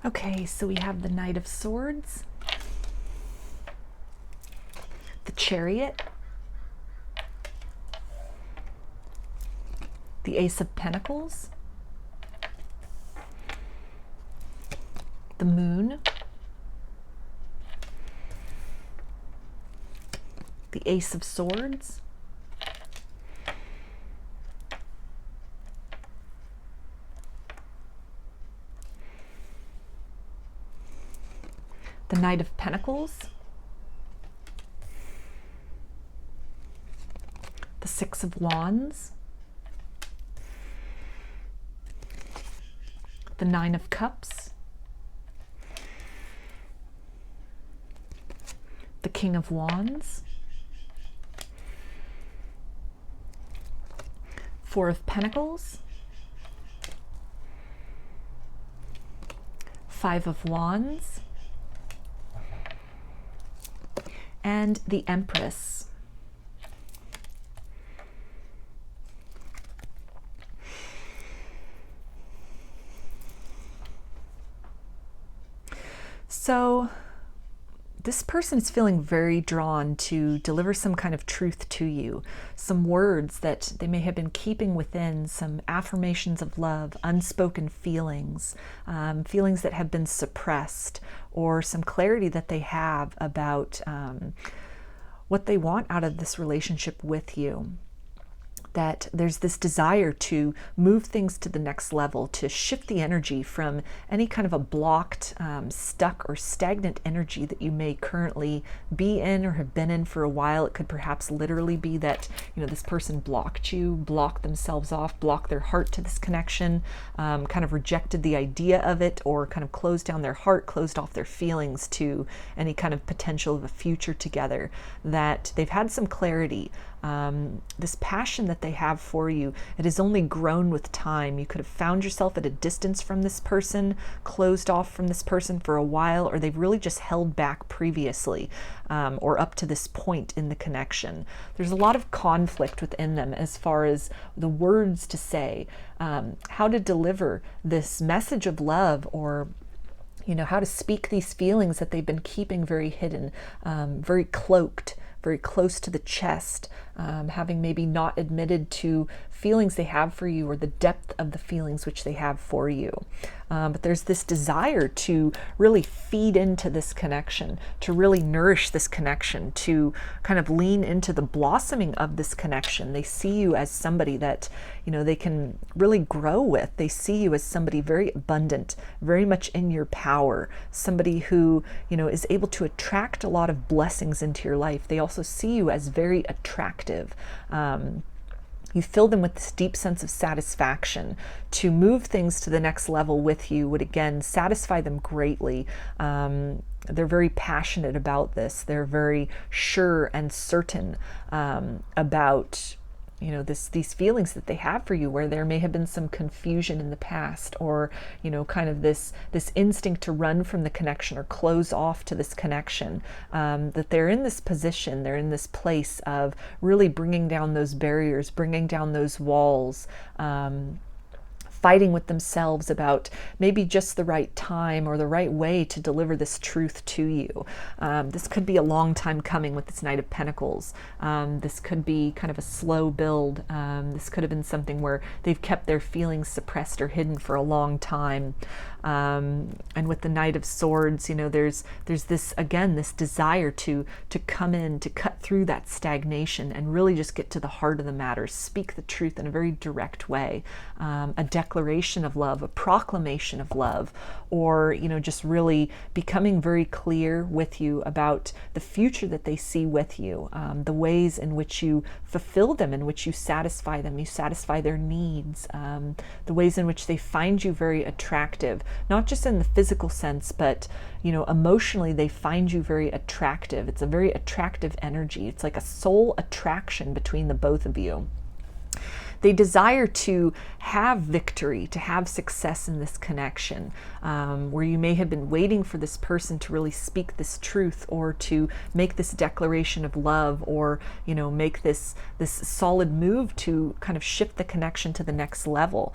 Okay, so we have the Knight of Swords, the Chariot, the Ace of Pentacles, the Moon, the Ace of Swords, the Knight of Pentacles, the Six of Wands, the Nine of Cups, the King of Wands, Four of Pentacles, Five of Wands, and the Empress. So this person is feeling very drawn to deliver some kind of truth to you, some words that they may have been keeping within, some affirmations of love, unspoken feelings, feelings that have been suppressed, or some clarity that they have about what they want out of this relationship with you. That there's this desire to move things to the next level, to shift the energy from any kind of a blocked, stuck or stagnant energy that you may currently be in or have been in for a while. It could perhaps literally be that, this person blocked you, blocked themselves off, blocked their heart to this connection, kind of rejected the idea of it, or kind of closed down their heart, closed off their feelings to any kind of potential of a future together. That they've had some clarity. This passion that they have for you, it has only grown with time. You could have found yourself at a distance from this person, closed off from this person for a while, or they've really just held back previously, or up to this point in the connection. There's a lot of conflict within them as far as the words to say, how to deliver this message of love, or how to speak these feelings that they've been keeping very hidden, very cloaked, very close to the chest, having maybe not admitted to feelings they have for you, or the depth of the feelings which they have for you. But there's this desire to really feed into this connection, to really nourish this connection, to kind of lean into the blossoming of this connection. They see you as somebody that, they can really grow with. They see you as somebody very abundant, very much in your power, somebody who, is able to attract a lot of blessings into your life. They also see you as very attractive. You fill them with this deep sense of satisfaction. To move things to the next level with you would, again, satisfy them greatly. They're very passionate about this. They're very sure and certain about you know, these feelings that they have for you, where there may have been some confusion in the past, or, you know, kind of this instinct to run from the connection or close off to this connection, that they're in this position, they're in this place of really bringing down those barriers, bringing down those walls, fighting with themselves about maybe just the right time or the right way to deliver this truth to you. This could be a long time coming with this Knight of Pentacles. This could be kind of a slow build. This could have been something where they've kept their feelings suppressed or hidden for a long time. And with the Knight of Swords, you know, there's this, again, this desire to come in, to cut through that stagnation and really just get to the heart of the matter, speak the truth in a very direct way, a declaration of love, a proclamation of love, or, you know, just really becoming very clear with you about the future that they see with you, the ways in which you fulfill them, in which you satisfy them, you satisfy their needs, the ways in which they find you very attractive, not just in the physical sense, but, you know, emotionally they find you very attractive. It's a very attractive energy. It's like a soul attraction between the both of you. They desire to have victory, to have success in this connection, where you may have been waiting for this person to really speak this truth, or to make this declaration of love, or, you know, make this solid move to kind of shift the connection to the next level.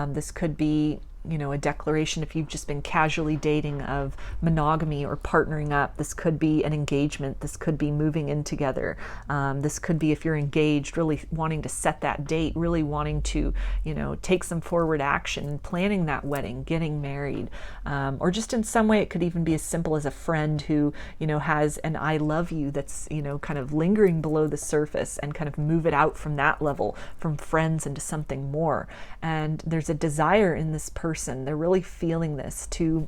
This could be, you know, a declaration if you've just been casually dating, of monogamy or partnering up. This could be an engagement. This could be moving in together. This could be, if you're engaged, really wanting to set that date, really wanting to, you know, take some forward action, planning that wedding, getting married, or just in some way it could even be as simple as a friend who, you know, has an I love you that's, you know, kind of lingering below the surface, and kind of move it out from that level, from friends into something more. And there's a desire in this person, they're really feeling this, to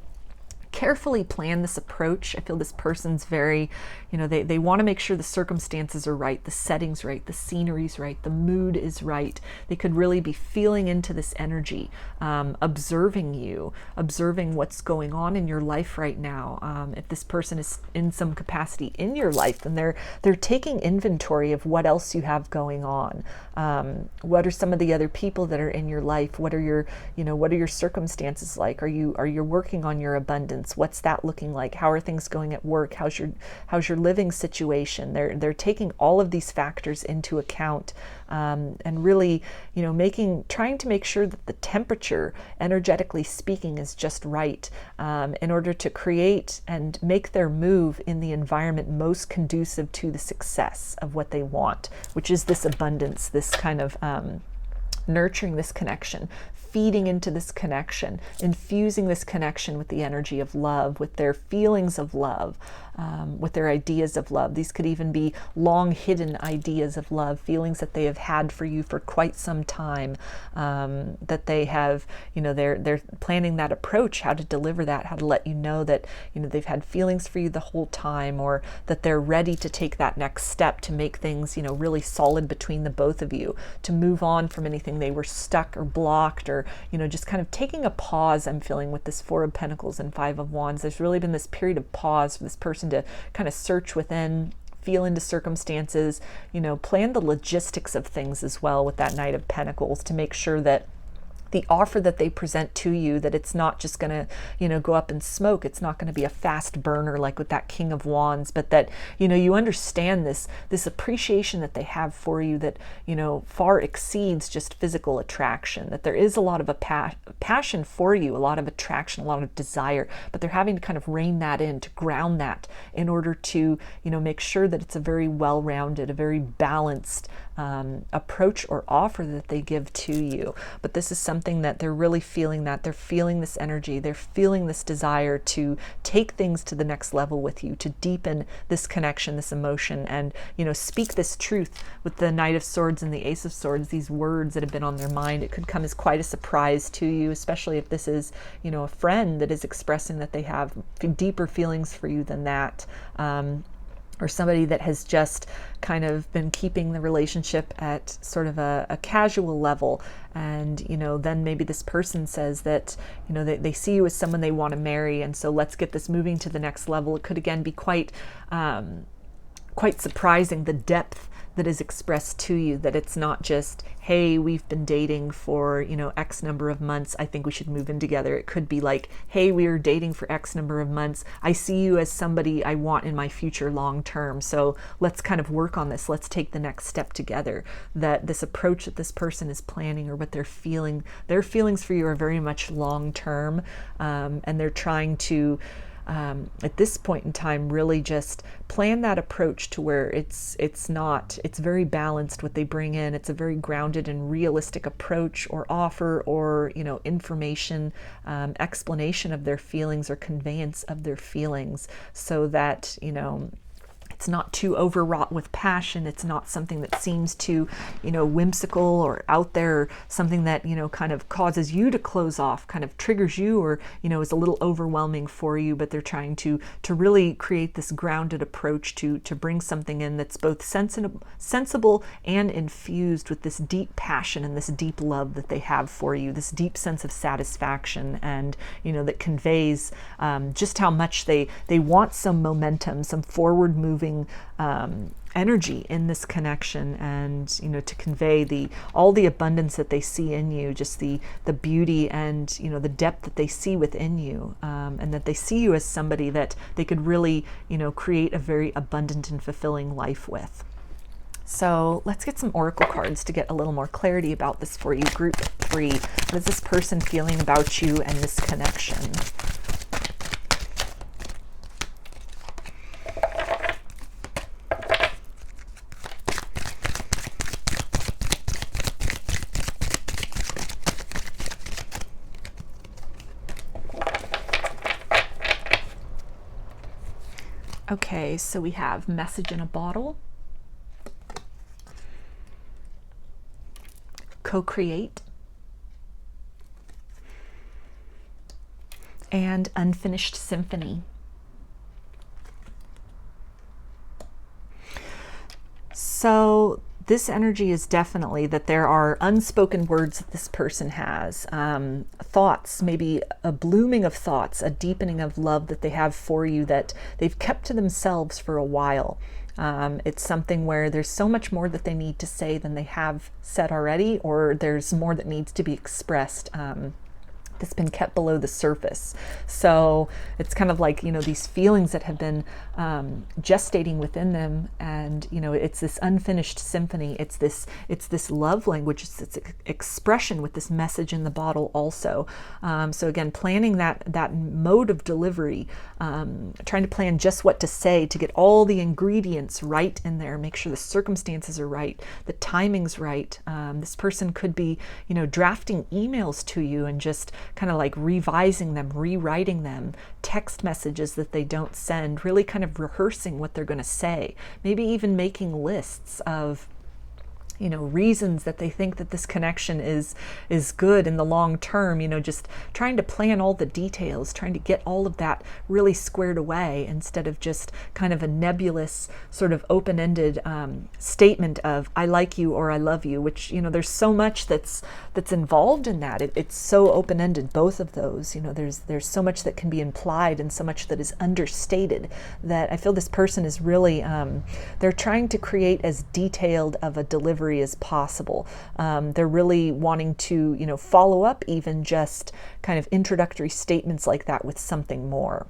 carefully plan this approach. I feel this person's very, you know, they want to make sure the circumstances are right, the setting's right, the scenery's right, the mood is right. They could really be feeling into this energy, observing you, observing what's going on in your life right now. If this person is in some capacity in your life, then they're taking inventory of what else you have going on. What are some of the other people that are in your life? What are your, you know, what are your circumstances like? Are you working on your abundance? What's that looking like? How are things going at work? How's your living situation? They're taking all of these factors into account, and really, you know, trying to make sure that the temperature, energetically speaking, is just right, in order to create and make their move in the environment most conducive to the success of what they want, which is this abundance, this kind of nurturing this connection, feeding into this connection, infusing this connection with the energy of love, with their feelings of love, with their ideas of love. These could even be long hidden ideas of love, feelings that they have had for you for quite some time, that they have, you know, they're planning that approach, how to deliver that, how to let you know that, you know, they've had feelings for you the whole time, or that they're ready to take that next step to make things, you know, really solid between the both of you, to move on from anything they were stuck or blocked, or, you know, just kind of taking a pause. I'm feeling with this Four of Pentacles and Five of Wands, there's really been this period of pause for this person to kind of search within, feel into circumstances, you know, plan the logistics of things as well with that Knight of Pentacles, to make sure that the offer that they present to you, that it's not just going to, you know, go up in smoke. It's not going to be a fast burner like with that King of Wands, but that, you know, you understand this appreciation that they have for you that, you know, far exceeds just physical attraction, that there is a lot of a passion for you, a lot of attraction, a lot of desire, but they're having to kind of rein that in, to ground that, in order to, you know, make sure that it's a very well-rounded, a very balanced approach or offer that they give to you. But this is something that they're really feeling, that they're feeling this energy, they're feeling this desire to take things to the next level with you, to deepen this connection, this emotion, and, you know, speak this truth with the Knight of Swords and the Ace of Swords, these words that have been on their mind. It could come as quite a surprise to you, especially if this is, you know, a friend that is expressing that they have deeper feelings for you than that. Or somebody that has just kind of been keeping the relationship at sort of a casual level. And, you know, then maybe this person says that, you know, they see you as someone they want to marry, and so let's get this moving to the next level. It could again be quite surprising, the depth that is expressed to you, that it's not just, hey, we've been dating for, you know, X number of months, I think we should move in together. It could be like, hey, we are dating for X number of months, I see you as somebody I want in my future long term, so let's kind of work on this, let's take the next step together. That this approach that this person is planning, or what they're feeling, their feelings for you are very much long term, and they're trying to at this point in time really just plan that approach to where it's very balanced what they bring in. It's a very grounded and realistic approach or offer, or, you know, information, explanation of their feelings, or conveyance of their feelings, so that, you know, it's not too overwrought with passion. It's not something that seems too, you know, whimsical or out there, or something that, you know, kind of causes you to close off, kind of triggers you, or, you know, is a little overwhelming for you. But they're trying to really create this grounded approach to bring something in that's both sensible and infused with this deep passion and this deep love that they have for you, this deep sense of satisfaction, and, you know, that conveys just how much they want some momentum, some forward moving energy in this connection, and, you know, to convey all the abundance that they see in you, just the beauty and, you know, the depth that they see within you, and that they see you as somebody that they could really, you know, create a very abundant and fulfilling life with. So let's get some oracle cards to get a little more clarity about this for you. Group 3, what is this person feeling about you and this connection? Okay, so we have message in a bottle, co-create, and unfinished symphony. So this energy is definitely that there are unspoken words that this person has, thoughts, maybe a blooming of thoughts, a deepening of love that they have for you that they've kept to themselves for a while. It's something where there's so much more that they need to say than they have said already, or there's more that needs to be expressed. That's been kept below the surface. So it's kind of like, you know, these feelings that have been gestating within them, and, you know, it's this unfinished symphony. It's this love language. It's this expression with this message in the bottle also. So again, planning that mode of delivery, trying to plan just what to say, to get all the ingredients right in there, make sure the circumstances are right, the timing's right. This person could be, you know, drafting emails to you and just kind of like revising them, rewriting them, text messages that they don't send, really kind of rehearsing what they're going to say, maybe even making lists of, you know, reasons that they think that this connection is good in the long term, you know, just trying to plan all the details, trying to get all of that really squared away, instead of just kind of a nebulous sort of open-ended statement of I like you or I love you, which, you know, there's so much that's involved in that. It's so open-ended, both of those, you know, there's so much that can be implied and so much that is understated, that I feel this person is really, they're trying to create as detailed of a delivery as possible. They're really wanting to, you know, follow up even just kind of introductory statements like that with something more.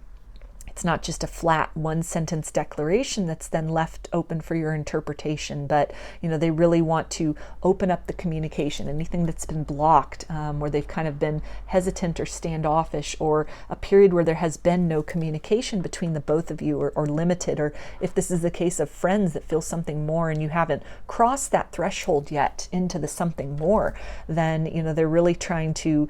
It's not just a flat one sentence declaration that's then left open for your interpretation, but, you know, they really want to open up the communication, anything that's been blocked, where they've kind of been hesitant or standoffish, or a period where there has been no communication between the both of you, or limited, or if this is the case of friends that feel something more and you haven't crossed that threshold yet into the something more, then, you know, they're really trying to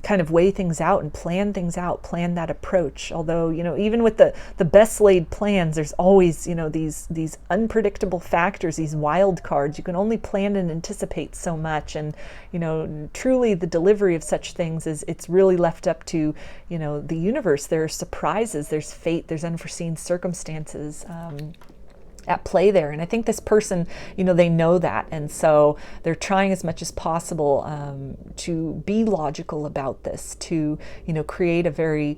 kind of weigh things out and plan things out, plan that approach. Although, you know, even with the best laid plans, there's always, you know, these unpredictable factors, these wild cards. You can only plan and anticipate so much. And, you know, truly the delivery of such things it's really left up to, you know, the universe. There are surprises, there's fate, there's unforeseen circumstances at play there. And I think this person, you know, they know that, and so they're trying as much as possible to be logical about this, to, you know, create a very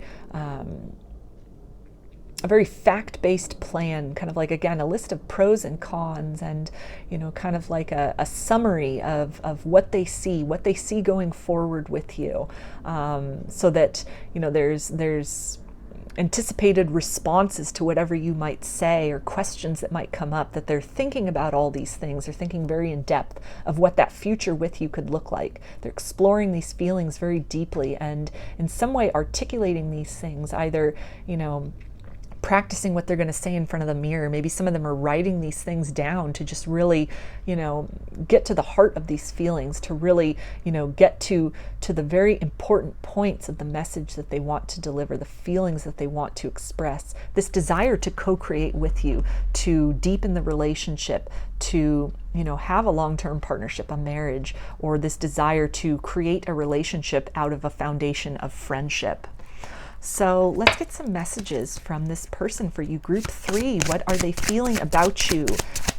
a very fact-based plan, kind of like, again, a list of pros and cons, and, you know, kind of like a summary of what they see going forward with you, so that, you know, there's anticipated responses to whatever you might say or questions that might come up, that they're thinking about all these things. They're thinking very in depth of what that future with you could look like. They're exploring these feelings very deeply and in some way articulating these things, either, you know, practicing what they're going to say in front of the mirror. Maybe some of them are writing these things down to just really, you know, get to the heart of these feelings, to really, you know, get to the very important points of the message that they want to deliver, the feelings that they want to express, this desire to co-create with you, to deepen the relationship, to, you know, have a long-term partnership, a marriage, or this desire to create a relationship out of a foundation of friendship. So let's get some messages from this person for you. Group 3, what are they feeling about you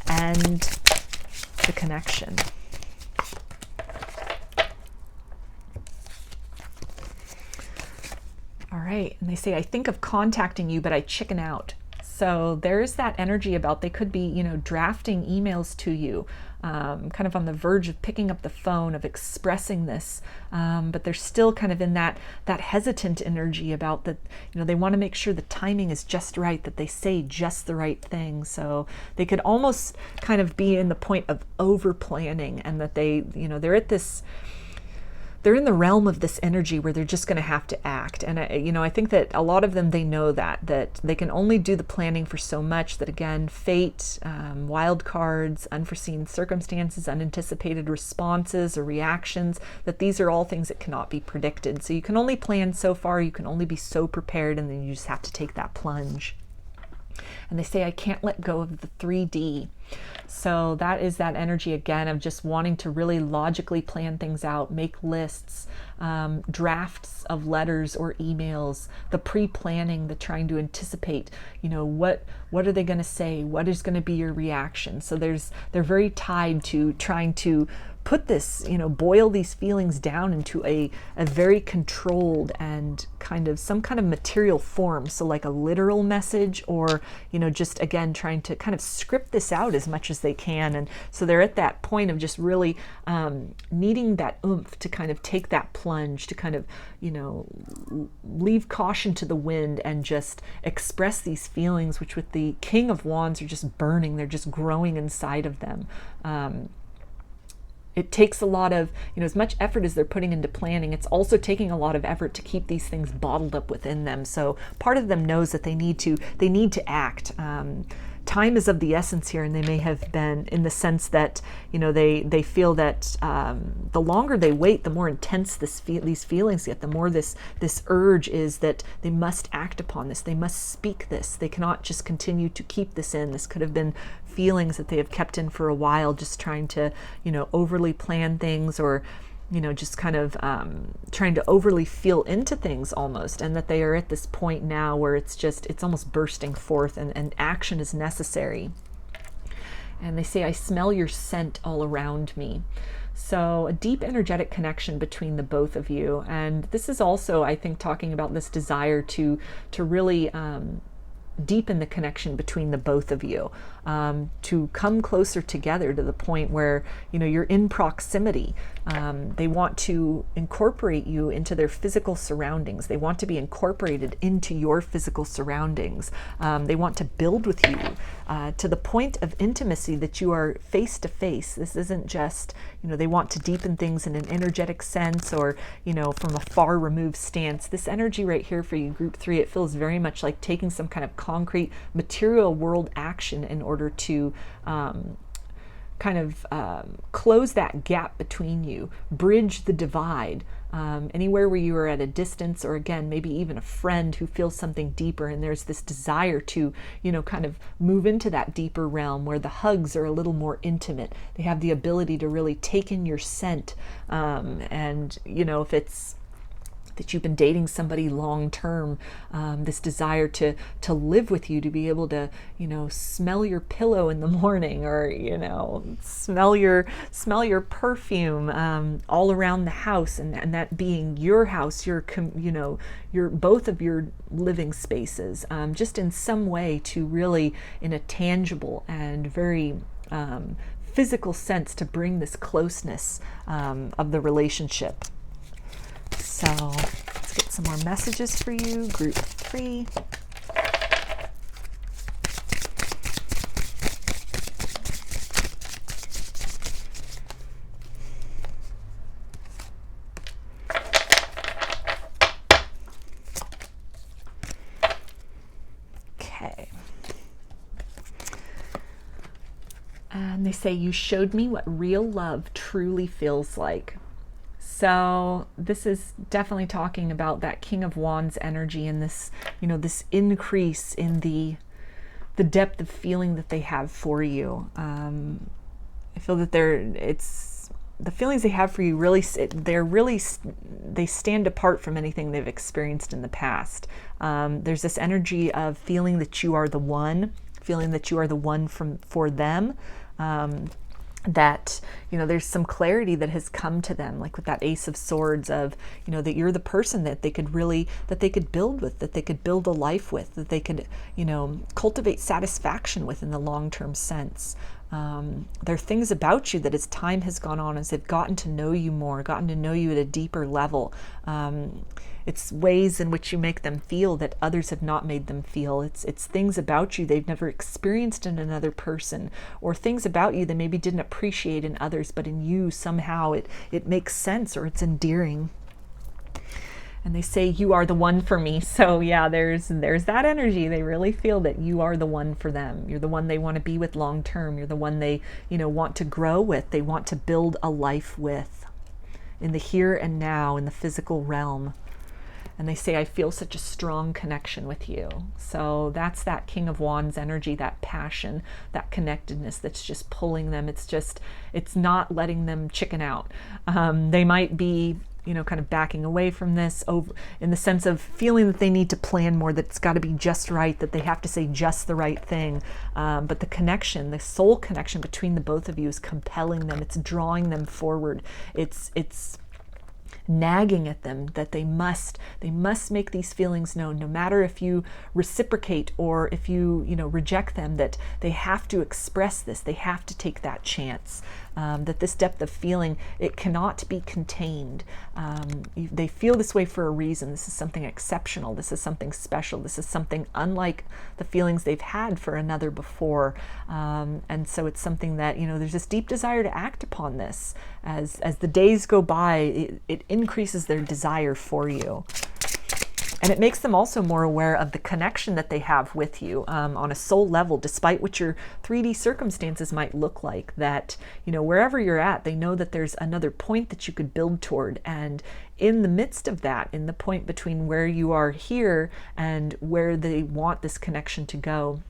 and the connection? All right, and they say, I think of contacting you, but I chicken out. So there's that energy about they could be, you know, drafting emails to you, kind of on the verge of picking up the phone, of expressing this, but they're still kind of in that hesitant energy about that, you know, they want to make sure the timing is just right, that they say just the right thing. So they could almost kind of be in the point of over planning, and that they, you know, they're in the realm of this energy where they're just going to have to act. And, you know, I think that a lot of them, they know that they can only do the planning for so much, that, again, fate, wild cards, unforeseen circumstances, unanticipated responses or reactions, that these are all things that cannot be predicted. So you can only plan so far, you can only be so prepared, and then you just have to take that plunge. And they say, I can't let go of the 3D. So that is that energy, again, of just wanting to really logically plan things out, make lists, drafts of letters or emails, the pre-planning, the trying to anticipate, you know, what are they going to say? What is going to be your reaction? So they're very tied to trying to put this, you know, boil these feelings down into a very controlled and kind of some kind of material form. So like a literal message, or, you know, just, again, trying to kind of script this out as much as they can. And so they're at that point of just really needing that oomph to kind of take that plunge, to kind of, you know, leave caution to the wind and just express these feelings, which with the King of Wands are just burning. They're just growing inside of them. It takes a lot of, you know, as much effort as they're putting into planning, it's also taking a lot of effort to keep these things bottled up within them. So part of them knows that they need to act. Time is of the essence here, and they may have been, in the sense that, you know, they feel that the longer they wait, the more intense these feelings get, the more this urge is that they must act upon this, they must speak this, they cannot just continue to keep this in. This could have been feelings that they have kept in for a while, just trying to, you know, overly plan things, or, you know, just kind of trying to overly feel into things almost, and that they are at this point now where it's almost bursting forth, and action is necessary. And they say, I smell your scent all around me. So a deep energetic connection between the both of you. And this is also, I think, talking about this desire to really deepen the connection between the both of you, to come closer together to the point where, you know, you're in proximity. They want to incorporate you into their physical surroundings. They want to be incorporated into your physical surroundings. They want to build with you to the point of intimacy that you are face to face. This isn't just, you know, they want to deepen things in an energetic sense, or, you know, from a far removed stance. This energy right here for you, group 3, it feels very much like taking some kind of concrete material world action in order to kind of close that gap between you, bridge the divide, anywhere where you are at a distance, or, again, maybe even a friend who feels something deeper, and there's this desire to, you know, kind of move into that deeper realm where the hugs are a little more intimate. They have the ability to really take in your scent, and, you know, if it's that you've been dating somebody long term, this desire to live with you, to be able to, you know, smell your pillow in the morning, or, you know, smell your perfume all around the house, and that being your house, your, you know, your, both of your living spaces, just in some way to really, in a tangible and very physical sense, to bring this closeness of the relationship. So let's get some more messages for you, group 3. Okay. And they say, you showed me what real love truly feels like. So this is definitely talking about that King of Wands energy, and this, you know, this increase in the depth of feeling that they have for you. I feel that the feelings they have for you really, they stand apart from anything they've experienced in the past. There's this energy of feeling that you are the one, for them. That, you know, there's some clarity that has come to them, like with that Ace of Swords, of, you know, that you're the person that they could build with, that they could build a life with, that they could, you know, cultivate satisfaction with in the long-term sense. There are things about you that, as time has gone on, as they've gotten to know you more, gotten to know you at a deeper level, it's ways in which you make them feel that others have not made them feel. It's things about you they've never experienced in another person, or things about you they maybe didn't appreciate in others, but in you somehow it makes sense, or it's endearing. And they say, you are the one for me. So yeah, there's that energy. They really feel that you are the one for them. You're the one they want to be with long term. You're the one they, you know, want to grow with. They want to build a life with, in the here and now, in the physical realm. And they say, I feel such a strong connection with you. So that's that King of Wands energy, that passion, that connectedness that's just pulling them. It's not letting them chicken out. They might be, you know, kind of backing away from this, over in the sense of feeling that they need to plan more, that it's got to be just right, that they have to say just the right thing. But the connection, the soul connection between the both of you is compelling them. It's drawing them forward. It's nagging at them that they must make these feelings known, no matter if you reciprocate or if you reject them, that they have to express this, they have to take that chance, that this depth of feeling, it cannot be contained. They feel this way for a reason. This is something exceptional, this is something special, this is something unlike the feelings they've had for another before, and so it's something that, there's this deep desire to act upon this. As the days go by, it increases their desire for you. And it makes them also more aware of the connection that they have with you on a soul level, despite what your 3D circumstances might look like, that, wherever you're at, they know that there's another point that you could build toward. And in the midst of that, in the point between where you are here and where they want this connection to go,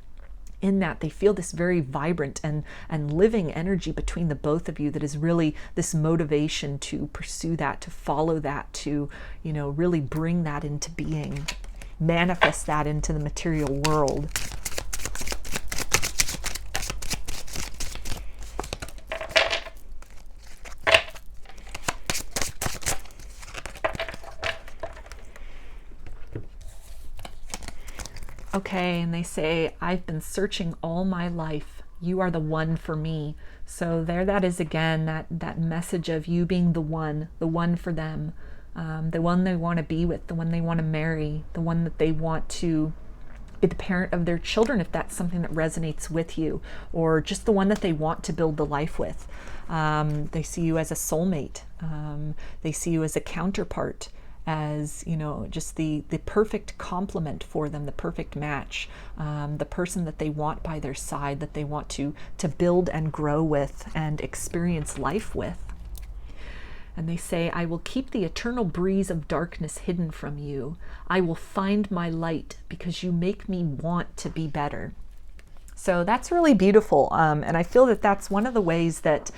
in that they feel this very vibrant and living energy between the both of you that is really this motivation to pursue that, to follow that, to really bring that into being, manifest that into the material world. Okay, and they say, I've been searching all my life. You are the one for me. So there that is again, that message of you being the one for them, the one they want to be with, the one they want to marry, the one that they want to be the parent of their children, if that's something that resonates with you, or just the one that they want to build the life with. They see you as a soulmate. They see you as a counterpart, as just the perfect complement for them, the perfect match, the person that they want by their side, that they want to build and grow with and experience life with. And they say, I will keep the eternal breeze of darkness hidden from you. I will find my light because you make me want to be better. So that's really beautiful. And I feel that that's one of the ways that,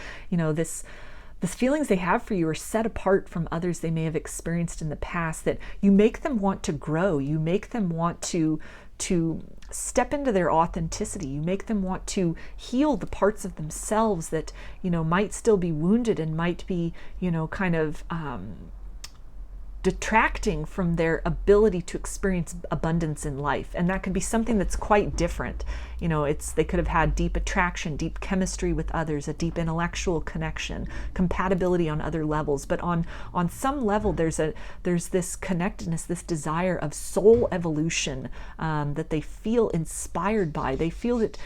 the feelings they have for you are set apart from others they may have experienced in the past, that you make them want to grow. You make them want to step into their authenticity. You make them want to heal the parts of themselves that, might still be wounded and might be, kind of detracting from their ability to experience abundance in life. And that can be something that's quite different. They could have had deep attraction, deep chemistry with others, a deep intellectual connection, compatibility on other levels. But on some level, there's this connectedness, this desire of soul evolution that they feel inspired by. They feel it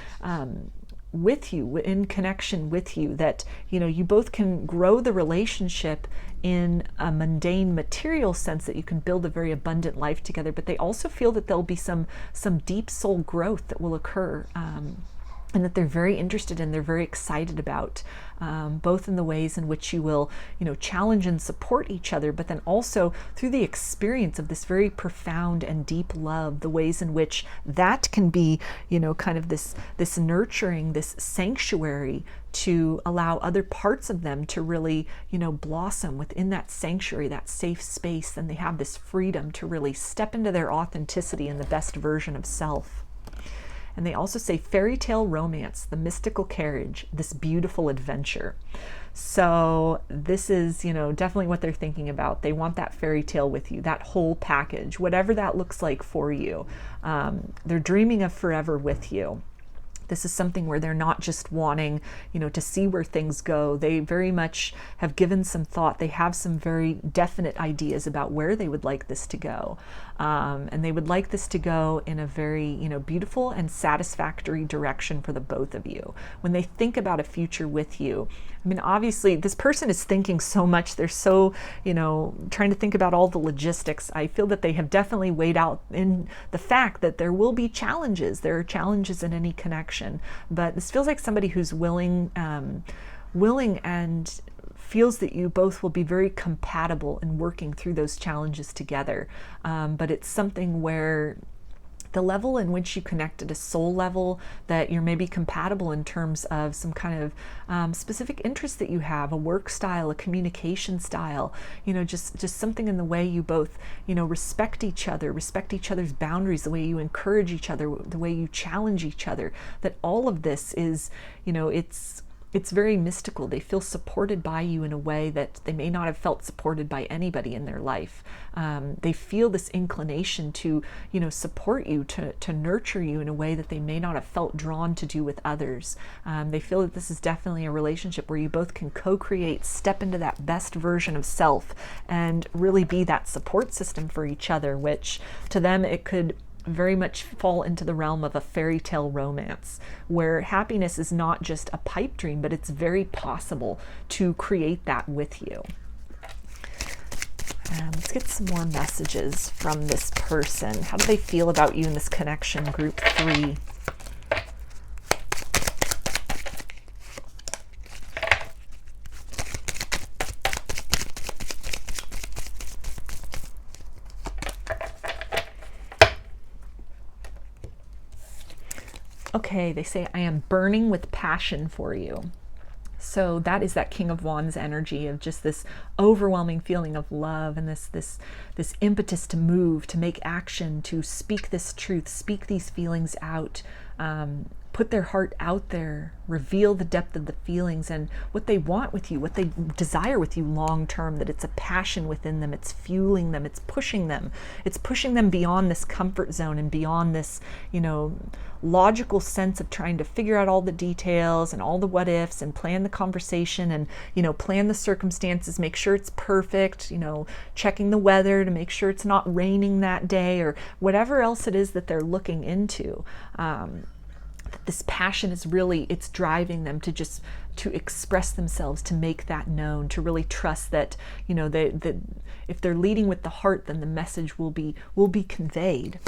with you, in connection with you, that you both can grow the relationship in a mundane material sense, that you can build a very abundant life together, but they also feel that there'll be some deep soul growth that will occur, and that they're very interested in, they're very excited about, both in the ways in which you will, challenge and support each other, but then also through the experience of this very profound and deep love, the ways in which that can be, kind of this nurturing, this sanctuary to allow other parts of them to really, blossom within that sanctuary, that safe space. And they have this freedom to really step into their authenticity and the best version of self. And they also say fairy tale romance, the mystical carriage, this beautiful adventure. So this is, definitely what they're thinking about. They want that fairy tale with you, that whole package, whatever that looks like for you. They're dreaming of forever with you. This is something where they're not just wanting, to see where things go. They very much have given some thought. They have some very definite ideas about where they would like this to go. And they would like this to go in a very, beautiful and satisfactory direction for the both of you. When they think about a future with you, obviously this person is thinking so much. They're so, trying to think about all the logistics. I feel that they have definitely weighed out in the fact that there will be challenges. There are challenges in any connection, but this feels like somebody who's willing and feels that you both will be very compatible in working through those challenges together. But it's something where the level in which you connect at a soul level, that you're maybe compatible in terms of some kind of specific interest that you have, a work style, a communication style, just something in the way you both, respect each other's boundaries, the way you encourage each other, the way you challenge each other, that all of this is, it's very mystical. They feel supported by you in a way that they may not have felt supported by anybody in their life. They feel this inclination to, support you, to nurture you in a way that they may not have felt drawn to do with others. They feel that this is definitely a relationship where you both can co-create, step into that best version of self, and really be that support system for each other, which to them it could very much fall into the realm of a fairy tale romance, where happiness is not just a pipe dream, but it's very possible to create that with you. Let's get some more messages from this person. How do they feel about you in this connection, group 3? Okay, they say, I am burning with passion for you. So that is that King of Wands energy of just this overwhelming feeling of love and this impetus to move, to make action, to speak this truth, speak these feelings out, put their heart out there, reveal the depth of the feelings and what they want with you, what they desire with you long term, that it's a passion within them, it's fueling them, it's pushing them beyond this comfort zone and beyond this, logical sense of trying to figure out all the details and all the what ifs and plan the conversation and, plan the circumstances, make sure it's perfect, checking the weather to make sure it's not raining that day or whatever else it is that they're looking into. This passion is really, it's driving them to express themselves, to make that known, to really trust that, that if they're leading with the heart, then the message will be conveyed.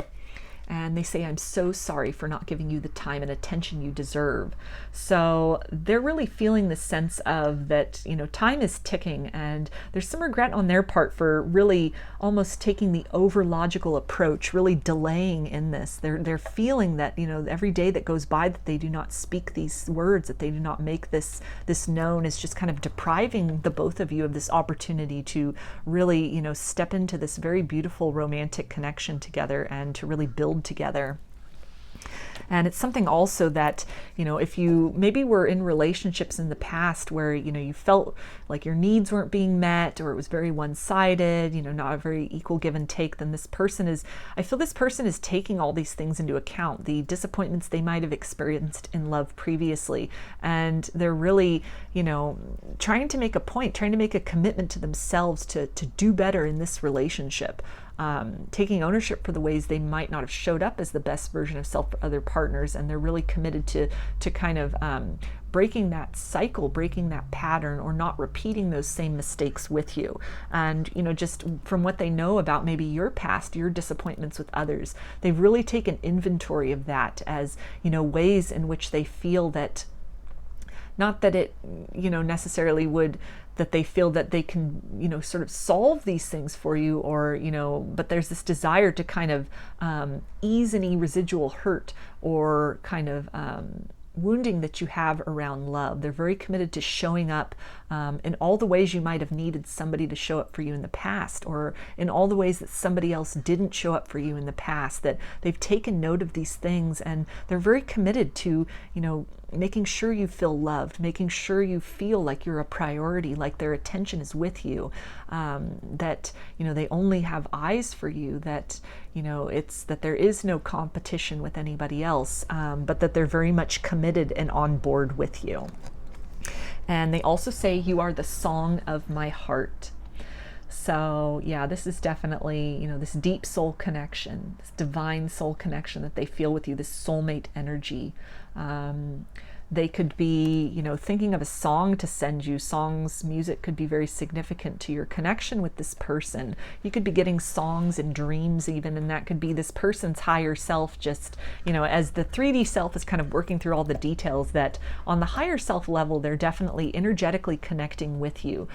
And they say, I'm so sorry for not giving you the time and attention you deserve. So they're really feeling the sense of that, you know, time is ticking, and there's some regret on their part for really almost taking the over logical approach, really delaying in this. They're feeling that, you know, every day that goes by that they do not speak these words, that they do not make this known, is just kind of depriving the both of you of this opportunity to really, you know, step into this very beautiful romantic connection together and to really build together. And it's something also that, you know, if you maybe were in relationships in the past where, you know, you felt like your needs weren't being met, or it was very one-sided, you know, not a very equal give and take, then this person is, I feel this person is taking all these things into account, the disappointments they might have experienced in love previously. And they're really, you know, trying to make a point, trying to make a commitment to themselves to do better in this relationship. Taking ownership for the ways they might not have showed up as the best version of self for other partners, and they're really committed to kind of breaking that cycle, breaking that pattern, or not repeating those same mistakes with you. And, you know, just from what they know about maybe your past, your disappointments with others, they've really taken inventory of that as, you know, ways in which they feel that, not that it, you know, necessarily would, that they feel that they can, you know, sort of solve these things for you, or, you know, but there's this desire to kind of ease any residual hurt or kind of wounding that you have around love. They're very committed to showing up in all the ways you might have needed somebody to show up for you in the past, or in all the ways that somebody else didn't show up for you in the past, that they've taken note of these things, and they're very committed to, you know, making sure you feel loved, making sure you feel like you're a priority, like their attention is with you, that, you know, they only have eyes for you, that, you know, it's that there is no competition with anybody else, but that they're very much committed and on board with you. And they also say, you are the song of my heart. So yeah, this is definitely, you know, this deep soul connection, this divine soul connection that they feel with you, this soulmate energy. They could be, you know, thinking of a song to send you. Songs, music could be very significant to your connection with this person. You could be getting songs in dreams even, and that could be this person's higher self, just, you know, as the 3D self is kind of working through all the details, that on the higher self level, they're definitely energetically connecting with you.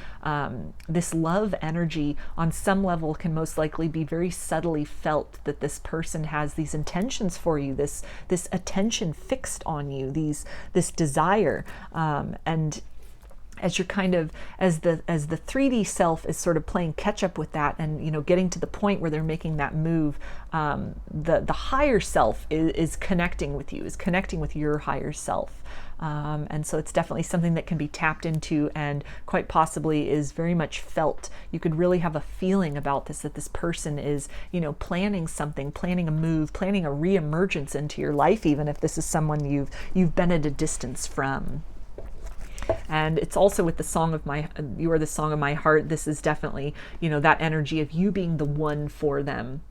This love energy on some level can most likely be very subtly felt, that this person has these intentions for you, this attention fixed on you, this desire, and as you're kind of, as the 3D self is sort of playing catch up with that, and, you know, getting to the point where they're making that move, the higher self is connecting with you, is connecting with your higher self. And so it's definitely something that can be tapped into, and quite possibly is very much felt. You could really have a feeling about this, that this person is, you know, planning something, planning a move, planning a re-emergence into your life, even if this is someone you've been at a distance from. And it's also with the song of my, you are the song of my heart. This is definitely, you know, that energy of you being the one for them.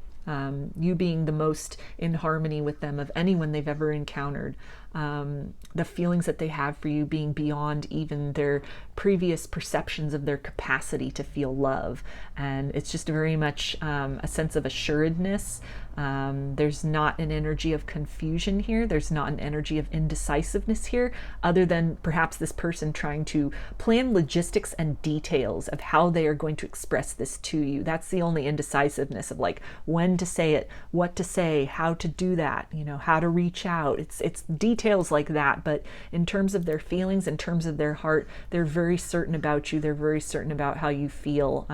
You being the most in harmony with them of anyone they've ever encountered. The feelings that they have for you being beyond even their previous perceptions of their capacity to feel love. And it's just very much a sense of assuredness. There's not an energy of confusion here. There's not an energy of indecisiveness here, other than perhaps this person trying to plan logistics and details of how they are going to express this to you. That's the only indecisiveness of, like, when to say it, what to say, how to do that, you know, how to reach out. It's details like that. But in terms of their feelings, in terms of their heart, they're very certain about you. They're very certain about how you feel.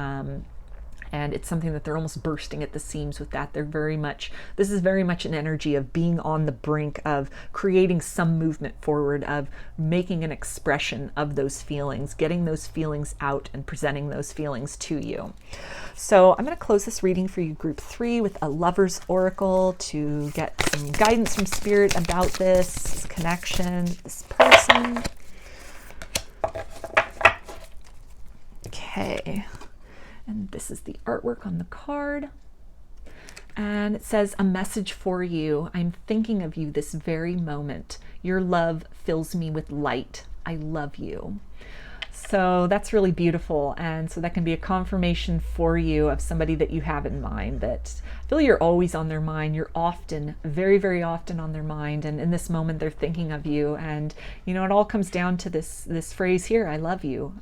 And it's something that they're almost bursting at the seams with that. They're very much, this is very much an energy of being on the brink of creating some movement forward, of making an expression of those feelings, getting those feelings out and presenting those feelings to you. So I'm going to close this reading for you, group 3, with a lover's oracle to get some guidance from spirit about this connection, this person. Okay. And this is the artwork on the card. And it says, a message for you. I'm thinking of you this very moment. Your love fills me with light. I love you. So that's really beautiful. And so that can be a confirmation for you of somebody that you have in mind, that I feel you're always on their mind. You're often, very, very often on their mind. And in this moment, they're thinking of you. And, you know, it all comes down to this phrase here, I love you.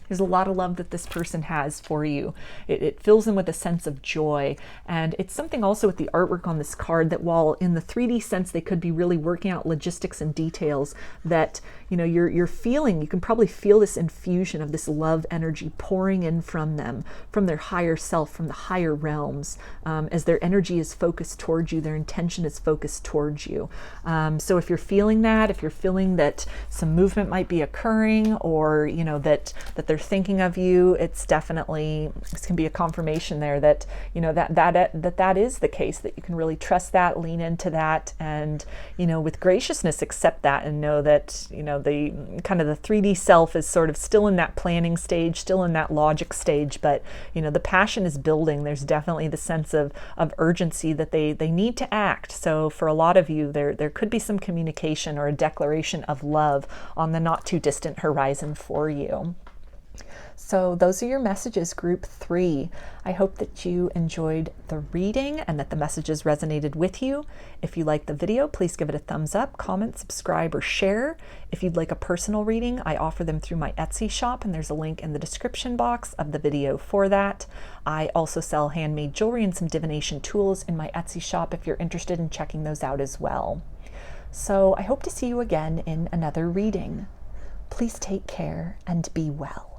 There's a lot of love that this person has for you. It fills them with a sense of joy. And it's something also with the artwork on this card that while in the 3D sense they could be really working out logistics and details, that, you know, you're feeling, you can probably feel this infusion of this love energy pouring in from them, from their higher self, from the higher realms, as their energy is focused towards you, their intention is focused towards you. So if you're feeling that, if you're feeling that some movement might be occurring, or, you know, that they're thinking of you, it's definitely, this can be a confirmation there that, you know, that is the case, that you can really trust that, lean into that, and, you know, with graciousness accept that, and know that, you know, the kind of the 3D self is sort of still in that planning stage, still in that logic stage, but, you know, the passion is building. There's definitely the sense of urgency that they need to act. So for a lot of you, there could be some communication or a declaration of love on the not too distant horizon for you. So those are your messages, group 3. I hope that you enjoyed the reading and that the messages resonated with you. If you liked the video, please give it a thumbs up, comment, subscribe, or share. If you'd like a personal reading, I offer them through my Etsy shop, and there's a link in the description box of the video for that. I also sell handmade jewelry and some divination tools in my Etsy shop if you're interested in checking those out as well. So I hope to see you again in another reading. Please take care and be well.